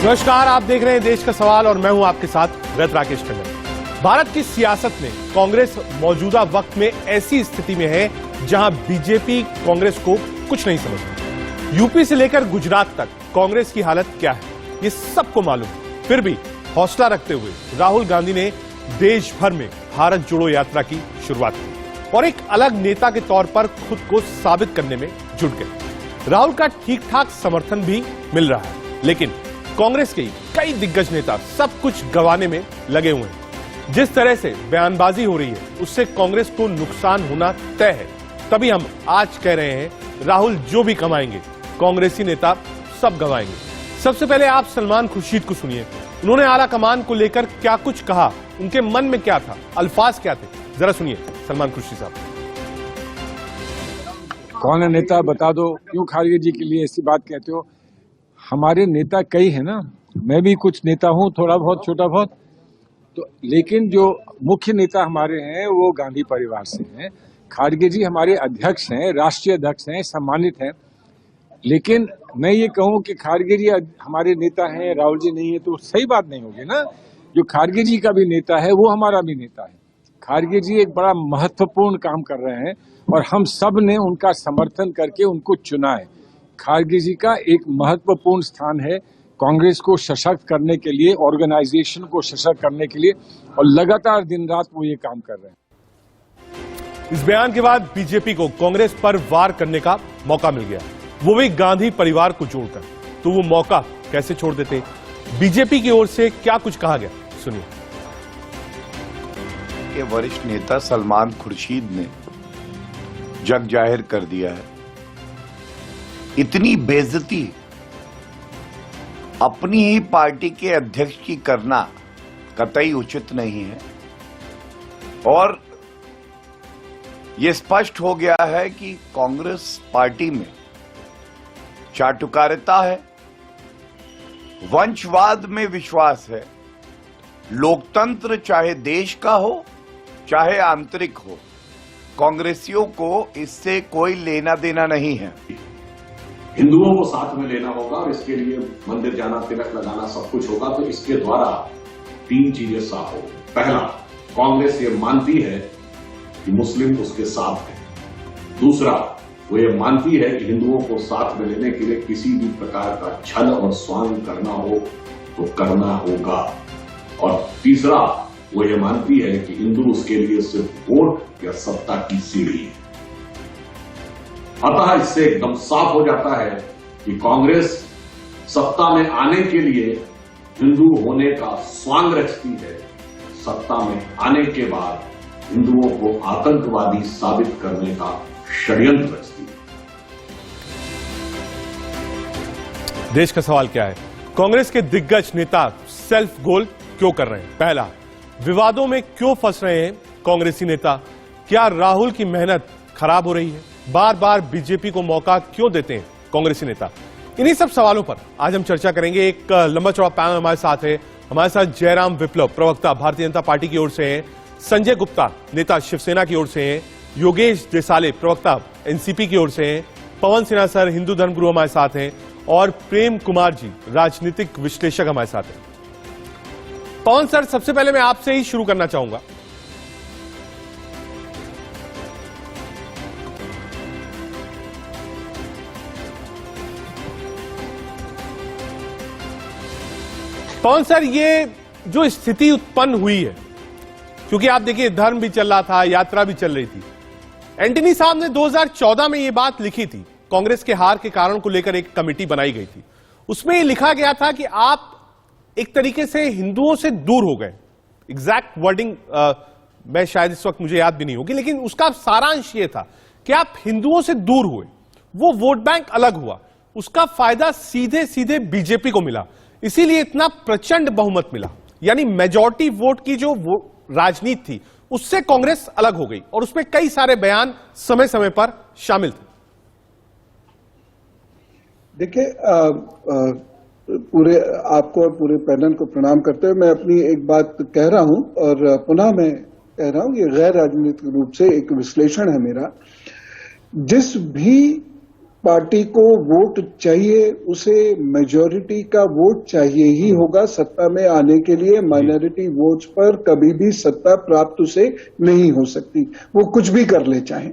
नमस्कार, आप देख रहे हैं देश का सवाल और मैं हूं आपके साथ रथ राकेश टंडन। भारत की सियासत में कांग्रेस मौजूदा वक्त में ऐसी स्थिति में है जहां बीजेपी कांग्रेस को कुछ नहीं समझती। यूपी से लेकर गुजरात तक कांग्रेस की हालत क्या है ये सबको मालूम। फिर भी हौसला रखते हुए राहुल गांधी ने देश भर में भारत जोड़ो यात्रा की शुरुआत की और एक अलग नेता के तौर पर खुद को साबित करने में जुट गए। राहुल का ठीक ठाक समर्थन भी मिल रहा है, लेकिन कांग्रेस के कई दिग्गज नेता सब कुछ गंवाने में लगे हुए हैं। जिस तरह से बयानबाजी हो रही है उससे कांग्रेस को नुकसान होना तय है। तभी हम आज कह रहे हैं राहुल जो भी कमाएंगे कांग्रेसी नेता सब गंवाएंगे। सबसे पहले आप सलमान खुर्शीद को सुनिए। उन्होंने आला कमान को लेकर क्या कुछ कहा, उनके मन में क्या था, अल्फाज क्या थे, जरा सुनिए सलमान खुर्शीद साहब। कौन है नेता बता दो, क्यों खारगे जी के लिए ऐसी बात कहते हो? हमारे नेता कई है ना, मैं भी कुछ नेता हूं, थोड़ा बहुत छोटा बहुत तो, लेकिन जो मुख्य नेता हमारे हैं वो गांधी परिवार से हैं। खारगे जी हमारे अध्यक्ष हैं, राष्ट्रीय अध्यक्ष हैं, सम्मानित हैं। लेकिन मैं ये कहूं कि खारगे जी हमारे नेता हैं, राहुल जी नहीं है, तो सही बात नहीं होगी ना। जो खारगे जी का भी नेता है वो हमारा भी नेता है। खारगे जी एक बड़ा महत्वपूर्ण काम कर रहे हैं और हम सब ने उनका समर्थन करके उनको चुना है। खारगे जी का एक महत्वपूर्ण स्थान है कांग्रेस को सशक्त करने के लिए, ऑर्गेनाइजेशन को सशक्त करने के लिए, और लगातार दिन रात वो ये काम कर रहे हैं। इस बयान के बाद बीजेपी को कांग्रेस पर वार करने का मौका मिल गया, वो भी गांधी परिवार को जोड़कर। तो वो मौका कैसे छोड़ देते? बीजेपी की ओर से क्या कुछ कहा गया, सुनिए। के वरिष्ठ नेता सलमान खुर्शीद ने जग जाहिर कर दिया है, इतनी बेइज्जती अपनी ही पार्टी के अध्यक्ष की करना कतई उचित नहीं है। और यह स्पष्ट हो गया है कि कांग्रेस पार्टी में चाटुकारिता है, वंशवाद में विश्वास है। लोकतंत्र चाहे देश का हो चाहे आंतरिक हो, कांग्रेसियों को इससे कोई लेना देना नहीं है। हिंदुओं को साथ में लेना होगा और इसके लिए मंदिर जाना, तिलक लगाना, सब कुछ होगा। तो इसके द्वारा तीन चीजें साफ हो। पहला, कांग्रेस ये मानती है कि मुस्लिम उसके साथ है। दूसरा, वो ये मानती है कि हिंदुओं को साथ में लेने के लिए किसी भी प्रकार का छल और स्वांग करना हो तो करना होगा। और तीसरा, वो ये मानती है कि हिंदू उसके लिए सिर्फ वोट या सत्ता की सीढ़ी है। अतः इससे एकदम साफ हो जाता है कि कांग्रेस सत्ता में आने के लिए हिंदू होने का स्वांग रचती है, सत्ता में आने के बाद हिंदुओं को आतंकवादी साबित करने का षड्यंत्र रचती है। देश का सवाल क्या है? कांग्रेस के दिग्गज नेता सेल्फ गोल क्यों कर रहे हैं? पहला, विवादों में क्यों फंस रहे हैं कांग्रेसी नेता? क्या राहुल की मेहनत खराब हो रही है? बार बार बीजेपी को मौका क्यों देते हैं कांग्रेसी नेता? इन्हीं सब सवालों पर आज हम चर्चा करेंगे। एक लंबा चौड़ा पैनल हमारे साथ है। हमारे साथ जयराम विप्लव, प्रवक्ता भारतीय जनता पार्टी की ओर से हैं, संजय गुप्ता, नेता शिवसेना की ओर से हैं, योगेश देसाले, प्रवक्ता एनसीपी की ओर से हैं, पवन सिन्हा सर, हिंदू धर्मगुरु हमारे साथ हैं, और प्रेम कुमार जी, राजनीतिक विश्लेषक हमारे साथ हैं। पवन सर, सबसे पहले मैं आपसे ही शुरू करना चाहूंगा। पवन सर, ये जो स्थिति उत्पन्न हुई है, क्योंकि आप देखिए धर्म भी चल रहा था, यात्रा भी चल रही थी। एंटनी साहब ने 2014 में ये बात लिखी थी, कांग्रेस के हार के कारण को लेकर एक कमेटी बनाई गई थी। उसमें ये लिखा गया था कि आप एक तरीके से हिंदुओं से दूर हो गए। एग्जैक्ट वर्डिंग मैं शायद इस वक्त मुझे याद भी नहीं होगी, लेकिन उसका सारांश ये था कि आप हिंदुओं से दूर हुए, वो वोट बैंक अलग हुआ, उसका फायदा सीधे सीधे बीजेपी को मिला, इसीलिए इतना प्रचंड बहुमत मिला। यानी मेजॉरिटी वोट की जो राजनीति थी उससे कांग्रेस अलग हो गई और उसमें कई सारे बयान समय समय पर शामिल थे। देखिए, पूरे आपको और पूरे पैनल को प्रणाम करते हुए मैं अपनी एक बात कह रहा हूं और पुनः मैं कह रहा हूं, ये गैर राजनीतिक रूप से एक विश्लेषण है मेरा। जिस भी पार्टी को वोट चाहिए, उसे मेजॉरिटी का वोट चाहिए ही होगा सत्ता में आने के लिए। माइनॉरिटी वोट्स पर कभी भी सत्ता प्राप्त उसे नहीं हो सकती, वो कुछ भी कर ले चाहे।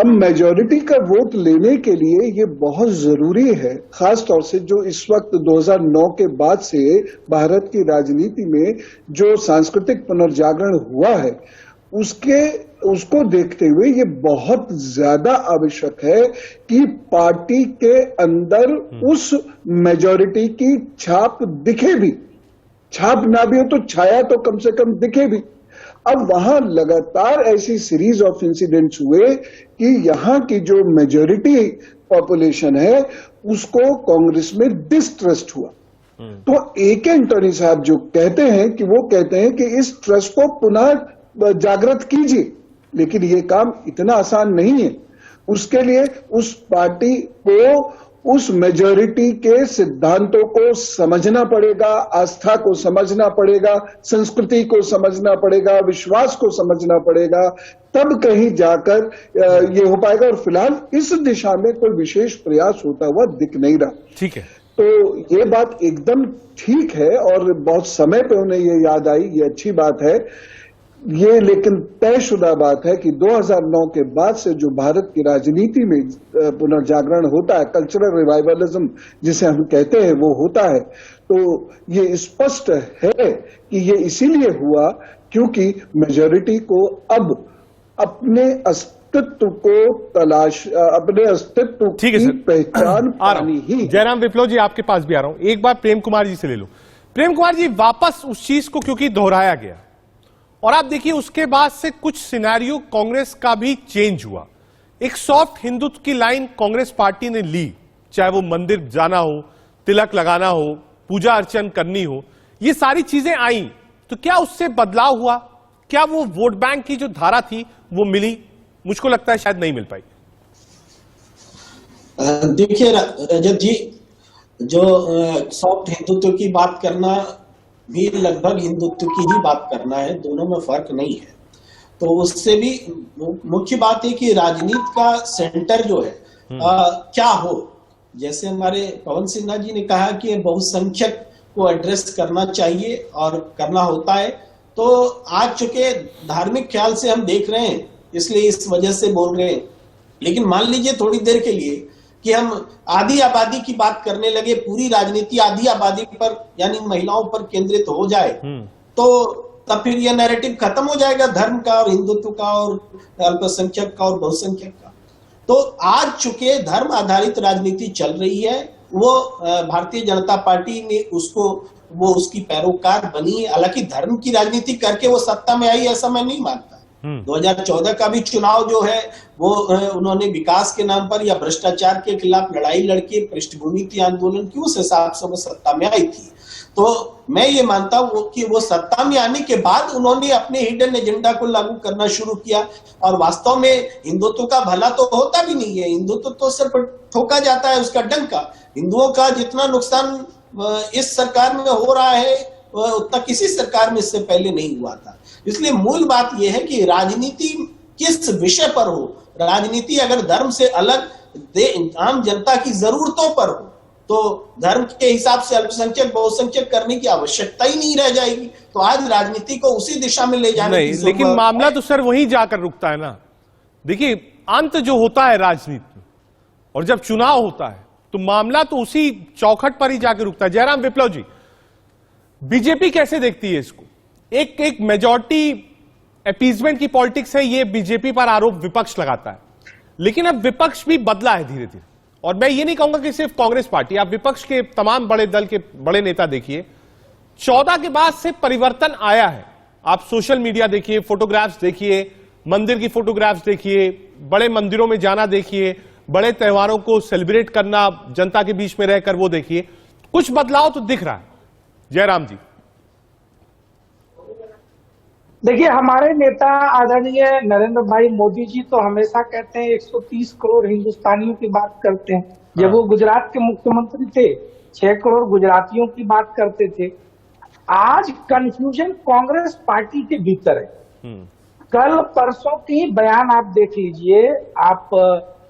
अब मेजॉरिटी का वोट लेने के लिए ये बहुत जरूरी है, खास तौर से जो इस वक्त 2009 के बाद से भारत की राजनीति में जो सांस्कृतिक पुनर्जागरण हुआ है, उसको देखते हुए ये बहुत ज्यादा आवश्यक है कि पार्टी के अंदर उस मेजॉरिटी की छाप दिखे भी, छाप ना भी हो तो छाया तो कम से कम दिखे भी। अब वहां लगातार ऐसी सीरीज ऑफ इंसिडेंट्स हुए कि यहां की जो मेजॉरिटी पॉपुलेशन है उसको कांग्रेस में डिस्ट्रस्ट हुआ। तो AK एंटोनी साहब जो कहते हैं कि वो कहते हैं कि इस ट्रस्ट को पुनः जागृत कीजिए, लेकिन ये काम इतना आसान नहीं है। उसके लिए उस पार्टी को उस मेजॉरिटी के सिद्धांतों को समझना पड़ेगा, आस्था को समझना पड़ेगा, संस्कृति को समझना पड़ेगा, विश्वास को समझना पड़ेगा, तब कहीं जाकर ये हो पाएगा। और फिलहाल इस दिशा में कोई विशेष प्रयास होता हुआ दिख नहीं रहा। ठीक है, तो ये बात एकदम ठीक है और बहुत समय पे उन्हें ये याद आई, ये अच्छी बात है। ये लेकिन तयशुदा बात है कि 2009 के बाद से जो भारत की राजनीति में पुनर्जागरण होता है, कल्चरल रिवाइवलिज्म जिसे हम कहते हैं, वो होता है। तो ये स्पष्ट है कि ये इसीलिए हुआ क्योंकि मेजॉरिटी को अब अपने अस्तित्व को अपने अस्तित्व की पहचान पानी ही। जयराम विप्लव जी, आपके पास भी आ रहा हूं, एक बार प्रेम कुमार जी से ले लो। प्रेम कुमार जी, वापस उस चीज को क्योंकि दोहराया गया और आप देखिए उसके बाद से कुछ सिनेरियो कांग्रेस का भी चेंज हुआ। एक सॉफ्ट हिंदुत्व की लाइन कांग्रेस पार्टी ने ली, चाहे वो मंदिर जाना हो, तिलक लगाना हो, पूजा अर्चन करनी हो, ये सारी चीजें आई। तो क्या उससे बदलाव हुआ? क्या वो वोट बैंक की जो धारा थी वो मिली? मुझको लगता है शायद नहीं मिल पाई। देखिए रजत जी, जो सॉफ्ट हिंदुत्व की बात करना भी लगभग हिंदुत्व की ही बात करना है, दोनों में फर्क नहीं है। तो उससे भी मुख्य बात है कि राजनीति का सेंटर जो है क्या हो। जैसे हमारे पवन सिन्हा जी ने कहा कि बहुसंख्यक को एड्रेस करना चाहिए और करना होता है। तो आज चुके धार्मिक ख्याल से हम देख रहे हैं, इसलिए इस वजह से बोल रहे हैं। लेकिन मान लीजिए थोड़ी देर के लिए कि हम आधी आबादी की बात करने लगे, पूरी राजनीति आधी आबादी पर यानी महिलाओं पर केंद्रित हो जाए, तो तब फिर यह नैरेटिव खत्म हो जाएगा धर्म का और हिंदुत्व का और अल्पसंख्यक का और बहुसंख्यक का। तो आज चुके धर्म आधारित राजनीति चल रही है, वो भारतीय जनता पार्टी ने वो उसकी पैरोकार बनी है। हालांकि धर्म की राजनीति करके वो सत्ता में आई, ऐसा मैं नहीं मानता। 2014 का भी चुनाव जो है वो उन्होंने विकास के नाम पर या भ्रष्टाचार के खिलाफ लड़ाई लड़के पृष्ठभूमि थी आंदोलन की, उस हिसाब से वो सत्ता में आई थी। तो मैं ये मानता हूं कि वो सत्ता में आने के बाद उन्होंने अपने हिडन एजेंडा को लागू करना शुरू किया। और वास्तव में हिंदुत्व का भला तो होता भी नहीं है, हिंदुत्व तो सिर्फ ठोका जाता है उसका डंका। हिंदुओं का जितना नुकसान इस सरकार में हो रहा है उतना किसी सरकार में इससे पहले नहीं हुआ था। इसलिए मूल बात यह है कि राजनीति किस विषय पर हो। राजनीति अगर धर्म से अलग आम जनता की जरूरतों पर हो तो धर्म के हिसाब से अल्पसंख्यक बहुसंख्यक करने की आवश्यकता ही नहीं रह जाएगी। तो आज राजनीति को उसी दिशा में ले जाने की जरूरत है। लेकिन मामला तो सर वहीं जाकर रुकता है ना। देखिए, अंत जो होता है राजनीति में और जब चुनाव होता है तो मामला तो उसी चौखट पर ही जाकर रुकता है। जयराम विप्लव जी, बीजेपी कैसे देखती है इसको? एक मेजॉरिटी अपीजमेंट की पॉलिटिक्स है, ये बीजेपी पर आरोप विपक्ष लगाता है। लेकिन अब विपक्ष भी बदला है धीरे धीरे। और मैं ये नहीं कहूंगा कि सिर्फ कांग्रेस पार्टी, आप विपक्ष के तमाम बड़े दल के बड़े नेता देखिए, 14 के बाद से परिवर्तन आया है। आप सोशल मीडिया देखिए, फोटोग्राफ्स देखिए, मंदिर की फोटोग्राफ्स देखिए, बड़े मंदिरों में जाना देखिए, बड़े त्योहारों को सेलिब्रेट करना जनता के बीच में रहकर वो देखिए, कुछ बदलाव तो दिख रहा है। जयराम जी, देखिए, हमारे नेता आदरणीय नरेंद्र भाई मोदी जी तो हमेशा कहते हैं 130 करोड़ हिंदुस्तानियों की बात करते हैं। जब वो गुजरात के मुख्यमंत्री थे 6 करोड़ गुजरातियों की बात करते थे। आज कंफ्यूजन कांग्रेस पार्टी के भीतर है। कल परसों की बयान आप देख लीजिए, आप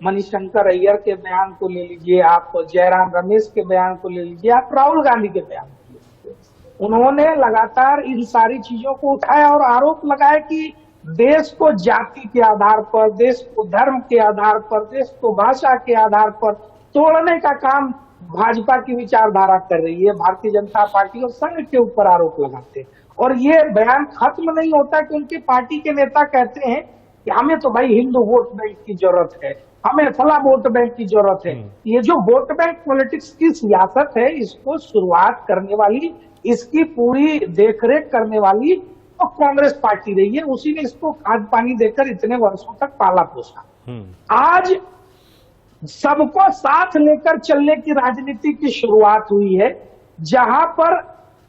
मणिशंकर अय्यर के बयान को ले लीजिए, आप जयराम रमेश के बयान को ले लीजिए, आप राहुल गांधी के बयान को ले लीजिए, उन्होंने लगातार इन सारी चीजों को उठाया और आरोप लगाया कि देश को जाति के आधार पर, देश को धर्म के आधार पर, देश को भाषा के आधार पर तोड़ने का काम भाजपा की विचारधारा कर रही है। भारतीय जनता पार्टी और संघ के ऊपर आरोप लगाते हैं और ये बयान खत्म नहीं होता कि उनकी पार्टी के नेता कहते हैं कि हमें तो भाई हिंदू वोट बैंक की जरूरत है, हमें फला वोट बैंक की जरूरत है। ये जो वोट बैंक पॉलिटिक्स की सियासत है, इसको शुरुआत करने वाली, इसकी पूरी देखरेख करने वाली तो कांग्रेस पार्टी रही है। उसी ने इसको खाद पानी देकर इतने वर्षों तक पाला पोसा। आज सबको साथ लेकर चलने की राजनीति की शुरुआत हुई है, जहां पर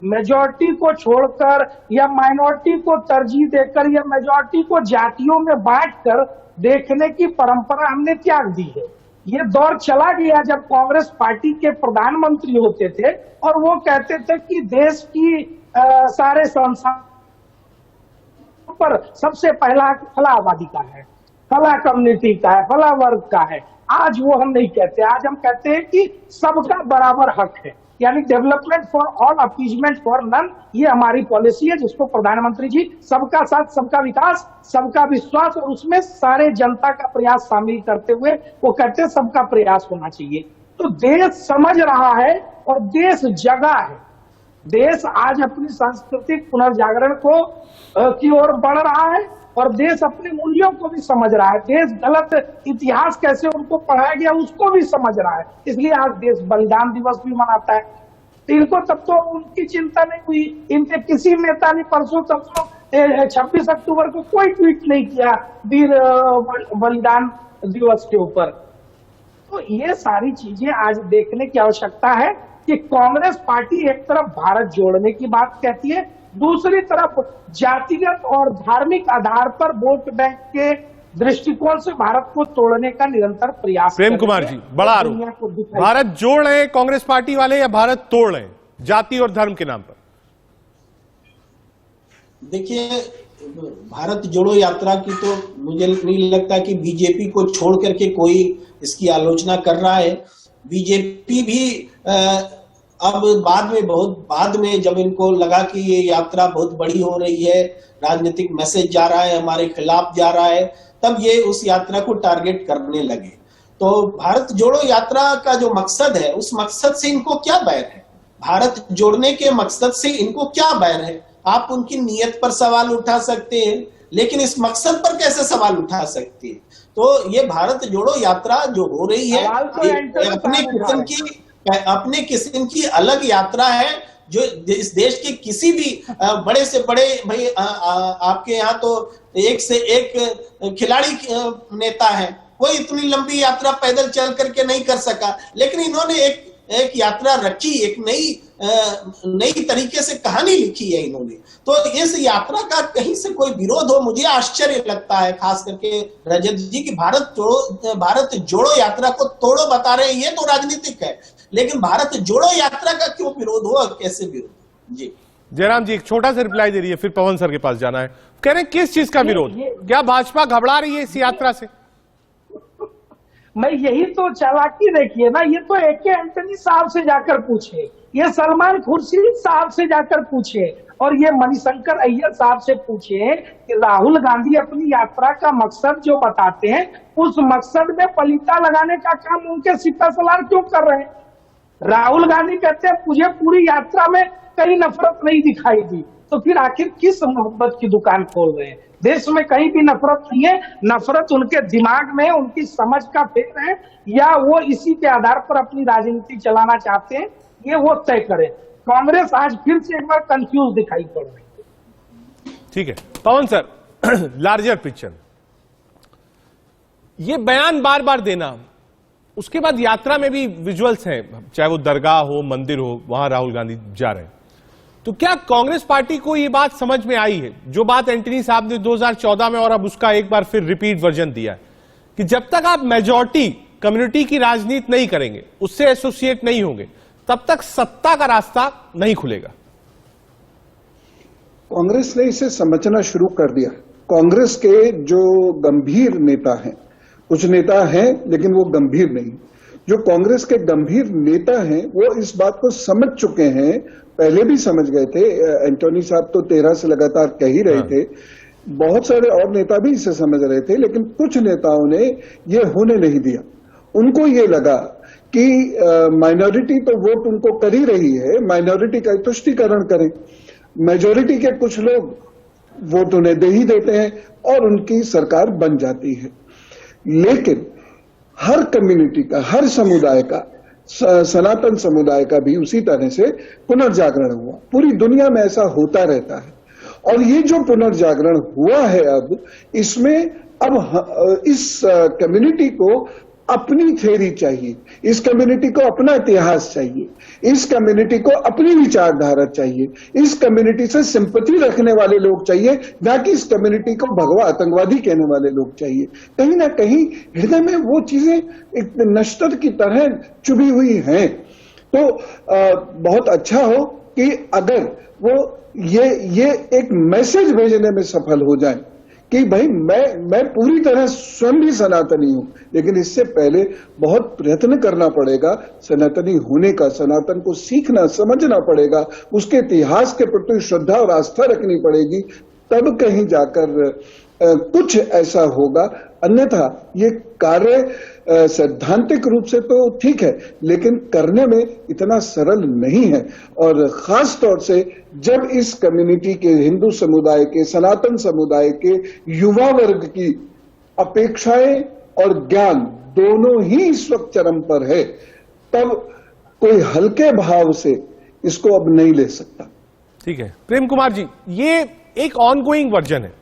मेजॉरिटी को छोड़कर या माइनॉरिटी को तरजीह देकर या मेजॉरिटी को जातियों में बांटकर देखने की परंपरा हमने त्याग दी है। ये दौर चला गया जब कांग्रेस पार्टी के प्रधानमंत्री होते थे और वो कहते थे कि देश की सारे संस्थान पर सबसे पहला फला आबादी का है, फला कम्युनिटी का है, फला वर्ग का है। आज वो हम नहीं कहते, आज हम कहते हैं कि सबका बराबर हक है, यानी development for all, appeasement for none. ये हमारी पॉलिसी है जिसको प्रधानमंत्री जी सबका साथ, सबका विकास, सबका विश्वास और उसमें सारे जनता का प्रयास शामिल करते हुए वो कहते हैं सबका प्रयास होना चाहिए। तो देश समझ रहा है और देश जगा है। देश आज अपनी सांस्कृतिक पुनर्जागरण को की ओर बढ़ रहा है और देश अपने मूल्यों को भी समझ रहा है। देश गलत इतिहास कैसे उनको पढ़ाया गया उसको भी समझ रहा है। इसलिए आज देश बलिदान दिवस भी मनाता है। तो इनको तब तो उनकी चिंता नहीं हुई, इनके किसी नेता ने परसों तक 26 अक्टूबर को कोई ट्वीट नहीं किया वीर बलिदान दिवस के ऊपर। तो ये सारी चीजें आज देखने की आवश्यकता है कि कांग्रेस पार्टी एक तरफ भारत जोड़ने की बात कहती है, दूसरी तरफ जातिगत और धार्मिक आधार पर वोट बैंक के दृष्टिकोण से भारत को तोड़ने का निरंतर प्रयास। प्रेम कुमार जी, बड़ा आरोप, भारत जोड़ रहे हैं कांग्रेस पार्टी वाले या भारत तोड़ रहे हैं जाति और धर्म के नाम पर? देखिए, भारत जोड़ो यात्रा की तो मुझे नहीं लगता कि बीजेपी को छोड़ करके कोई इसकी आलोचना कर रहा है। बीजेपी भी अब बहुत बाद में जब इनको लगा कि ये यात्रा बहुत बड़ी हो रही है, राजनीतिक मैसेज जा रहा है, हमारे खिलाफ जा रहा है, तब ये उस यात्रा को टारगेट करने लगे। तो भारत जोड़ो यात्रा का जो मकसद है, उस मकसद से इनको क्या बैर है? भारत जोड़ने के मकसद से इनको क्या बैर है? आप उनकी नीयत पर सवाल उठा सकते हैं, लेकिन इस मकसद पर कैसे सवाल उठा सकते हैं? तो ये भारत जोड़ो यात्रा जो हो रही है अपने किस्म की अलग यात्रा है, जो इस देश के किसी भी बड़े से बड़े भाई आपके यहाँ तो एक से एक खिलाड़ी नेता है, कोई इतनी लंबी यात्रा पैदल चल करके नहीं कर सका, लेकिन इन्होंने एक यात्रा रखी, एक नई तरीके से कहानी लिखी है इन्होंने। तो इस यात्रा का कहीं से कोई विरोध हो, मुझे आश्चर्य लगता है, खास करके रजत जी की भारत जोड़ो यात्रा को तोड़ो बता रहे हैं, ये तो राजनीतिक है, लेकिन भारत जोड़ो यात्रा का क्यों विरोध हो और कैसे विरोध? जी जयराम जी एक छोटा सा रिप्लाई दे रही है, फिर पवन सर के पास जाना है। कह रहे हैं किस चीज का विरोध? क्या भाजपा घबरा रही है इस यात्रा से? मैं यही तो चालाकी देखिए ना, ये तो एके एंटनी साहब से जाकर पूछे, ये सलमान खुर्शीद साहब से जाकर पूछे और ये मणिशंकर अय्यर साहब से पूछे कि राहुल गांधी अपनी यात्रा का मकसद जो बताते हैं, उस मकसद में पलीता लगाने का काम उनके सिपा सलार क्यों कर रहे हैं? राहुल गांधी कहते हैं मुझे पूरी यात्रा में कहीं नफरत नहीं दिखाई दी, तो फिर आखिर किस मोहब्बत की दुकान खोल रहे हैं? देश में कहीं भी नफरत नहीं है, नफरत उनके दिमाग में, उनकी समझ का फेर है, या वो इसी के आधार पर अपनी राजनीति चलाना चाहते हैं, ये वो तय करें। कांग्रेस आज फिर से एक बार कंफ्यूज दिखाई पड़ रही है। ठीक है पवन सर, लार्जर पिक्चर, ये बयान बार बार देना, उसके बाद यात्रा में भी विजुअल्स हैं, चाहे वो दरगाह हो, मंदिर हो, वहां राहुल गांधी जा रहे हैं। तो क्या कांग्रेस पार्टी को ये बात समझ में आई है, जो बात एंटनी साहब ने 2014 में और अब उसका एक बार फिर रिपीट वर्जन दिया है, कि जब तक आप मेजॉरिटी कम्युनिटी की राजनीति नहीं करेंगे, उससे एसोसिएट नहीं होंगे, तब तक सत्ता का रास्ता नहीं खुलेगा? कांग्रेस ने इसे समझना शुरू कर दिया। कांग्रेस के जो गंभीर नेता हैं कुछ नेता हैं लेकिन वो गंभीर नहीं। जो कांग्रेस के गंभीर नेता हैं वो इस बात को समझ चुके हैं, पहले भी समझ गए थे। एंटोनी साहब तो 13 से लगातार कह ही रहे थे, बहुत सारे और नेता भी इसे समझ रहे थे, लेकिन कुछ नेताओं ने ये होने नहीं दिया। उनको ये लगा कि माइनॉरिटी तो वोट उनको कर ही रही है, माइनॉरिटी का तुष्टीकरण करें। मेजोरिटी के कुछ लोग वोट उन्हें दे ही देते हैं और उनकी सरकार बन जाती है। लेकिन हर कम्युनिटी का, हर समुदाय का, सनातन समुदाय का भी उसी तरह से पुनर्जागरण हुआ। पूरी दुनिया में ऐसा होता रहता है और ये जो पुनर्जागरण हुआ है अब इसमें अब इस कम्युनिटी को अपनी थ्योरी चाहिए, इस कम्युनिटी को अपना इतिहास चाहिए, इस कम्युनिटी को अपनी विचारधारा चाहिए, इस कम्युनिटी से सिंपैथी रखने वाले लोग चाहिए, ना कि इस कम्युनिटी को भगवा आतंकवादी कहने वाले लोग चाहिए। कहीं ना कहीं हृदय में वो चीजें एक नश्तर की तरह चुभी हुई हैं। तो बहुत अच्छा हो कि अगर वो ये एक मैसेज भेजने में सफल हो जाए कि भाई मैं पूरी तरह स्वयं भी सनातनी हूं, लेकिन इससे पहले बहुत प्रयत्न करना पड़ेगा सनातनी होने का, सनातन को सीखना समझना पड़ेगा, उसके इतिहास के प्रति श्रद्धा और आस्था रखनी पड़ेगी, तब कहीं जाकर कुछ ऐसा होगा। अन्यथा ये कार्य सैद्धांतिक रूप से तो ठीक है, लेकिन करने में इतना सरल नहीं है। और खास तौर से जब इस कम्युनिटी के, हिंदू समुदाय के, सनातन समुदाय के युवा वर्ग की अपेक्षाएं और ज्ञान दोनों ही इस वक्त चरम पर है, तब कोई हल्के भाव से इसको अब नहीं ले सकता। ठीक है प्रेम कुमार जी, ये एक ऑनगोइंग वर्जन है।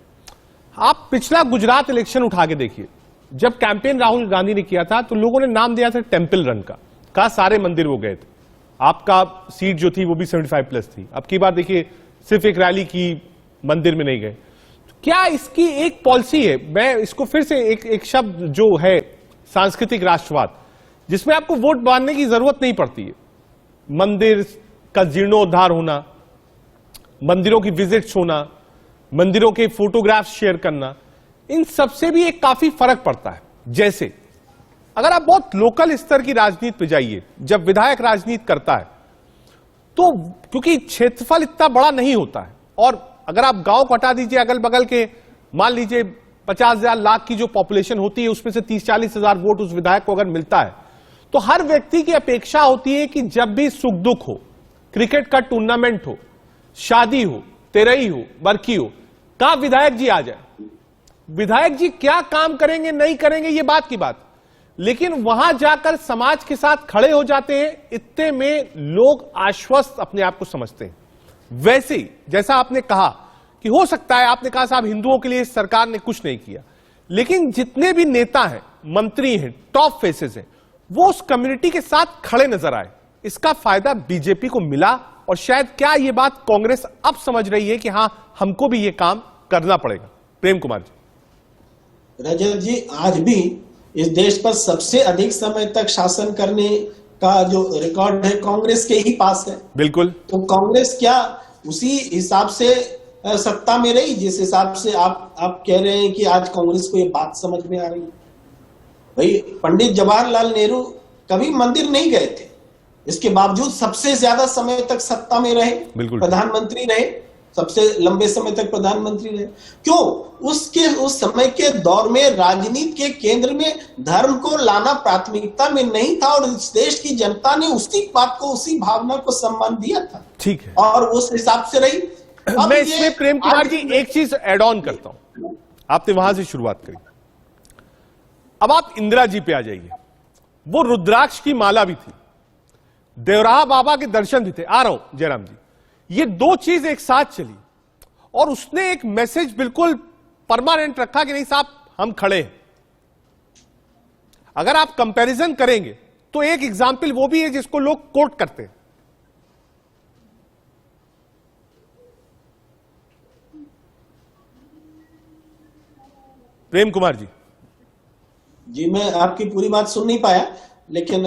आप पिछला गुजरात इलेक्शन उठा के देखिए, जब कैंपेन राहुल गांधी ने किया था तो लोगों ने नाम दिया था टेंपल रन का सारे मंदिर वो गए थे। आपका सीट जो थी वो भी 75+ थी। अब की बार देखिए सिर्फ एक रैली की, मंदिर में नहीं गए। तो क्या इसकी एक पॉलिसी है? मैं इसको फिर से एक शब्द जो है सांस्कृतिक राष्ट्रवाद, जिसमें आपको वोट बांधने की जरूरत नहीं पड़ती है। मंदिर का जीर्णोद्धार होना, मंदिरों की विजिट्स होना, मंदिरों के फोटोग्राफ्स शेयर करना, इन सब से भी एक काफी फर्क पड़ता है। जैसे अगर आप बहुत लोकल स्तर की राजनीति पे जाइए, जब विधायक राजनीति करता है तो क्योंकि क्षेत्रफल इतना बड़ा नहीं होता है, और अगर आप गांव को हटा दीजिए, अगल बगल के मान लीजिए 50,000 लाख की जो पॉपुलेशन होती है, उसमें से 30-40 हजार वोट उस विधायक को अगर मिलता है, तो हर व्यक्ति की अपेक्षा होती है कि जब भी सुख दुख हो, क्रिकेट का टूर्नामेंट हो, शादी हो, तेरही हो, बरखी हो, का विधायक जी आ जाए। विधायक जी क्या काम करेंगे नहीं करेंगे ये बात की बात, लेकिन वहां जाकर समाज के साथ खड़े हो जाते हैं। इतने में लोग आश्वस्त अपने आप को समझते हैं। वैसे ही जैसा आपने कहा कि हो सकता है, आपने कहा साहब हिंदुओं के लिए सरकार ने कुछ नहीं किया, लेकिन जितने भी नेता हैं, मंत्री हैं, टॉप फेसेस हैं, वो उस कम्युनिटी के साथ खड़े नजर आए। इसका फायदा बीजेपी को मिला, और शायद क्या ये बात कांग्रेस अब समझ रही है कि हां हमको भी ये काम करना पड़ेगा। प्रेम कुमार जी। रजत जी, आज भी इस देश पर सबसे अधिक समय तक शासन करने का जो रिकॉर्ड है कांग्रेस के ही पास है। बिल्कुल। तो कांग्रेस क्या उसी हिसाब से सत्ता में रही जिस हिसाब से आप कह रहे हैं कि आज कांग्रेस को ये बात समझ में आ रही है? भाई, पंडित जवाहरलाल नेहरू कभी मंदिर नहीं गए थे, इसके बावजूद सबसे ज्यादा समय तक सत्ता में रहे, प्रधानमंत्री रहे, सबसे लंबे समय तक प्रधानमंत्री रहे। क्यों? उस समय के दौर में राजनीति के केंद्र में धर्म को लाना प्राथमिकता में नहीं था, और इस देश की जनता ने उसी बात को, उसी भावना को सम्मान दिया था। ठीक है, और उस हिसाब से रही। मैं इसमें प्रेम कुमार जी एक चीज एड ऑन करता हूं। आपने वहां से शुरुआत करी, अब आप इंदिरा जी पे आ जाइए। वो रुद्राक्ष की माला भी थी, देवराहा बाबा के दर्शन भी थे। आ रहा हूं जयराम जी, ये दो चीज एक साथ चली, और उसने एक मैसेज बिल्कुल परमानेंट रखा कि नहीं साहब हम खड़े हैं। अगर आप कंपैरिजन करेंगे तो एक एग्जाम्पल वो भी है जिसको लोग कोट करते हैं। प्रेम कुमार जी। जी, मैं आपकी पूरी बात सुन नहीं पाया, लेकिन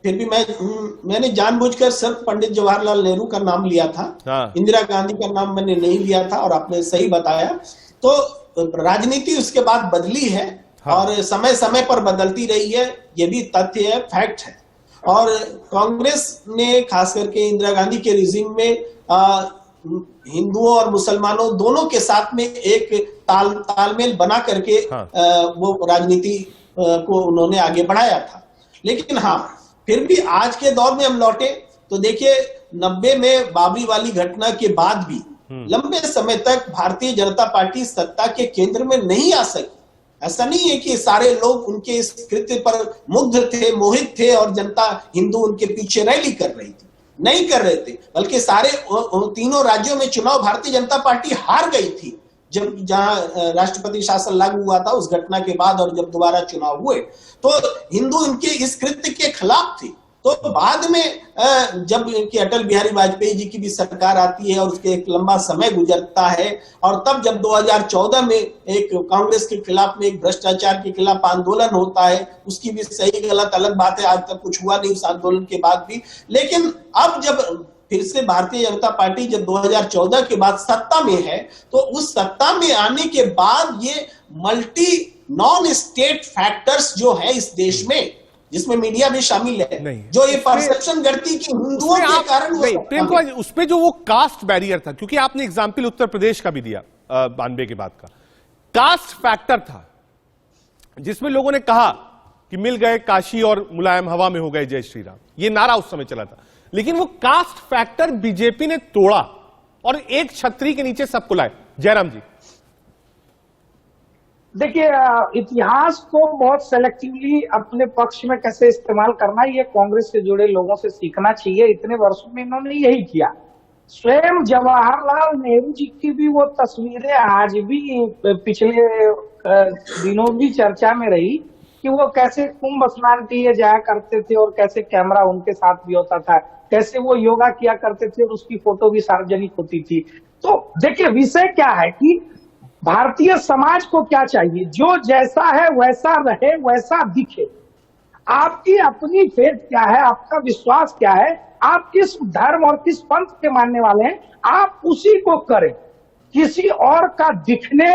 फिर भी मैंने जानबूझकर सिर्फ पंडित जवाहरलाल नेहरू का नाम लिया था। हाँ। इंदिरा गांधी का नाम मैंने नहीं लिया था, और आपने सही बताया। तो राजनीति उसके बाद बदली है, हाँ। और समय समय पर बदलती रही है, ये भी तथ्य है, फैक्ट है। और कांग्रेस ने खास करके इंदिरा गांधी के रिजीम में हिंदुओं और मुसलमानों दोनों के साथ में एक तालमेल बना करके हाँ। वो राजनीति को उन्होंने आगे बढ़ाया था। लेकिन हाँ, फिर भी आज के दौर में हम लौटे तो देखिए 90 में बाबरी वाली घटना के बाद भी लंबे समय तक भारतीय जनता पार्टी सत्ता के केंद्र में नहीं आ सकी। ऐसा नहीं है कि सारे लोग उनके इस कृत्य पर मुग्ध थे, मोहित थे और जनता हिंदू उनके पीछे रैली कर रही थी, नहीं कर रहे थे, बल्कि सारे तीनों राज्यों में चुनाव भारतीय जनता पार्टी हार गई थी। जब जहां राष्ट्रपति शासन लागू हुआ था उस घटना के बाद और जब दोबारा चुनाव हुए तो हिंदू इनके इस कृत्य के खिलाफ थे। तो बाद में जब इनकी अटल बिहारी वाजपेयी जी की भी सरकार आती है और उसके एक लंबा समय गुजरता है और तब जब 2014 में एक कांग्रेस के खिलाफ में एक भ्रष्टाचार के खिलाफ आंदोलन होता है, उसकी भी सही गलत अलग बात है, आज तक कुछ हुआ नहीं उस आंदोलन के बाद भी। लेकिन अब जब फिर से भारतीय जनता पार्टी जब 2014 के बाद सत्ता में है तो उस सत्ता में आने के बाद ये मल्टी नॉन स्टेट फैक्टर्स जो है इस देश में, जिसमें मीडिया भी शामिल है, जो ये परसेप्शन करती कि हिंदुओं के कारण उसमें जो वो कास्ट बैरियर था, क्योंकि आपने एग्जाम्पल उत्तर प्रदेश का भी दिया 92 के बाद का, कास्ट फैक्टर था जिसमें लोगों ने कहा कि मिल गए काशी और मुलायम हवा में हो गए जय श्री राम, ये नारा उस समय चला था। लेकिन वो कास्ट फैक्टर बीजेपी ने तोड़ा और एक छतरी के नीचे सबको लाए। जयराम जी, देखिए इतिहास को बहुत सेलेक्टिवली अपने पक्ष में कैसे इस्तेमाल करना, ये कांग्रेस से जुड़े लोगों से सीखना चाहिए। इतने वर्षों में इन्होंने यही किया। स्वयं जवाहरलाल नेहरू जी की भी वो तस्वीरें आज भी पिछले दिनों भी चर्चा में रही कि वो कैसे कुंभ स्नान किए जाया करते थे और कैसे कैमरा उनके साथ भी होता था, कैसे वो योगा किया करते थे और उसकी फोटो भी सार्वजनिक होती थी। तो देखिए विषय क्या है कि भारतीय समाज को क्या चाहिए, जो जैसा है वैसा रहे, वैसा दिखे। आपकी अपनी फेथ क्या है, आपका विश्वास क्या है, आप किस धर्म और किस पंथ के मानने वाले हैं, आप उसी को करें। किसी और का दिखने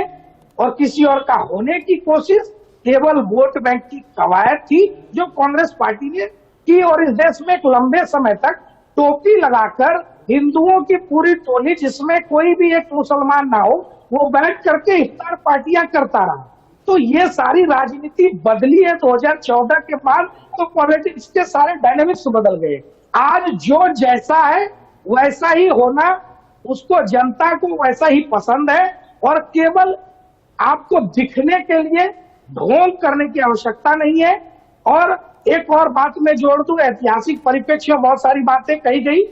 और किसी और का होने की कोशिश केवल वोट बैंक की कवायद थी जो कांग्रेस पार्टी ने की। और इस देश में एक लंबे समय तक टोपी लगाकर हिंदुओं की पूरी टोली, जिसमें कोई भी एक मुसलमान ना हो, वो बैठ करके इफ्तार पार्टियां करता रहा। तो ये सारी राजनीति बदली है 2014 के बाद, तो पॉलिटिक्स के सारे डायनेमिक्स बदल गए। आज जो जैसा है वैसा ही होना, उसको जनता को वैसा ही पसंद है और केवल आपको दिखने के लिए ढोंग करने की आवश्यकता नहीं है। और एक और बात मैं जोड़ दूं, ऐतिहासिक परिप्रेक्ष्य में बहुत सारी बातें कही गई।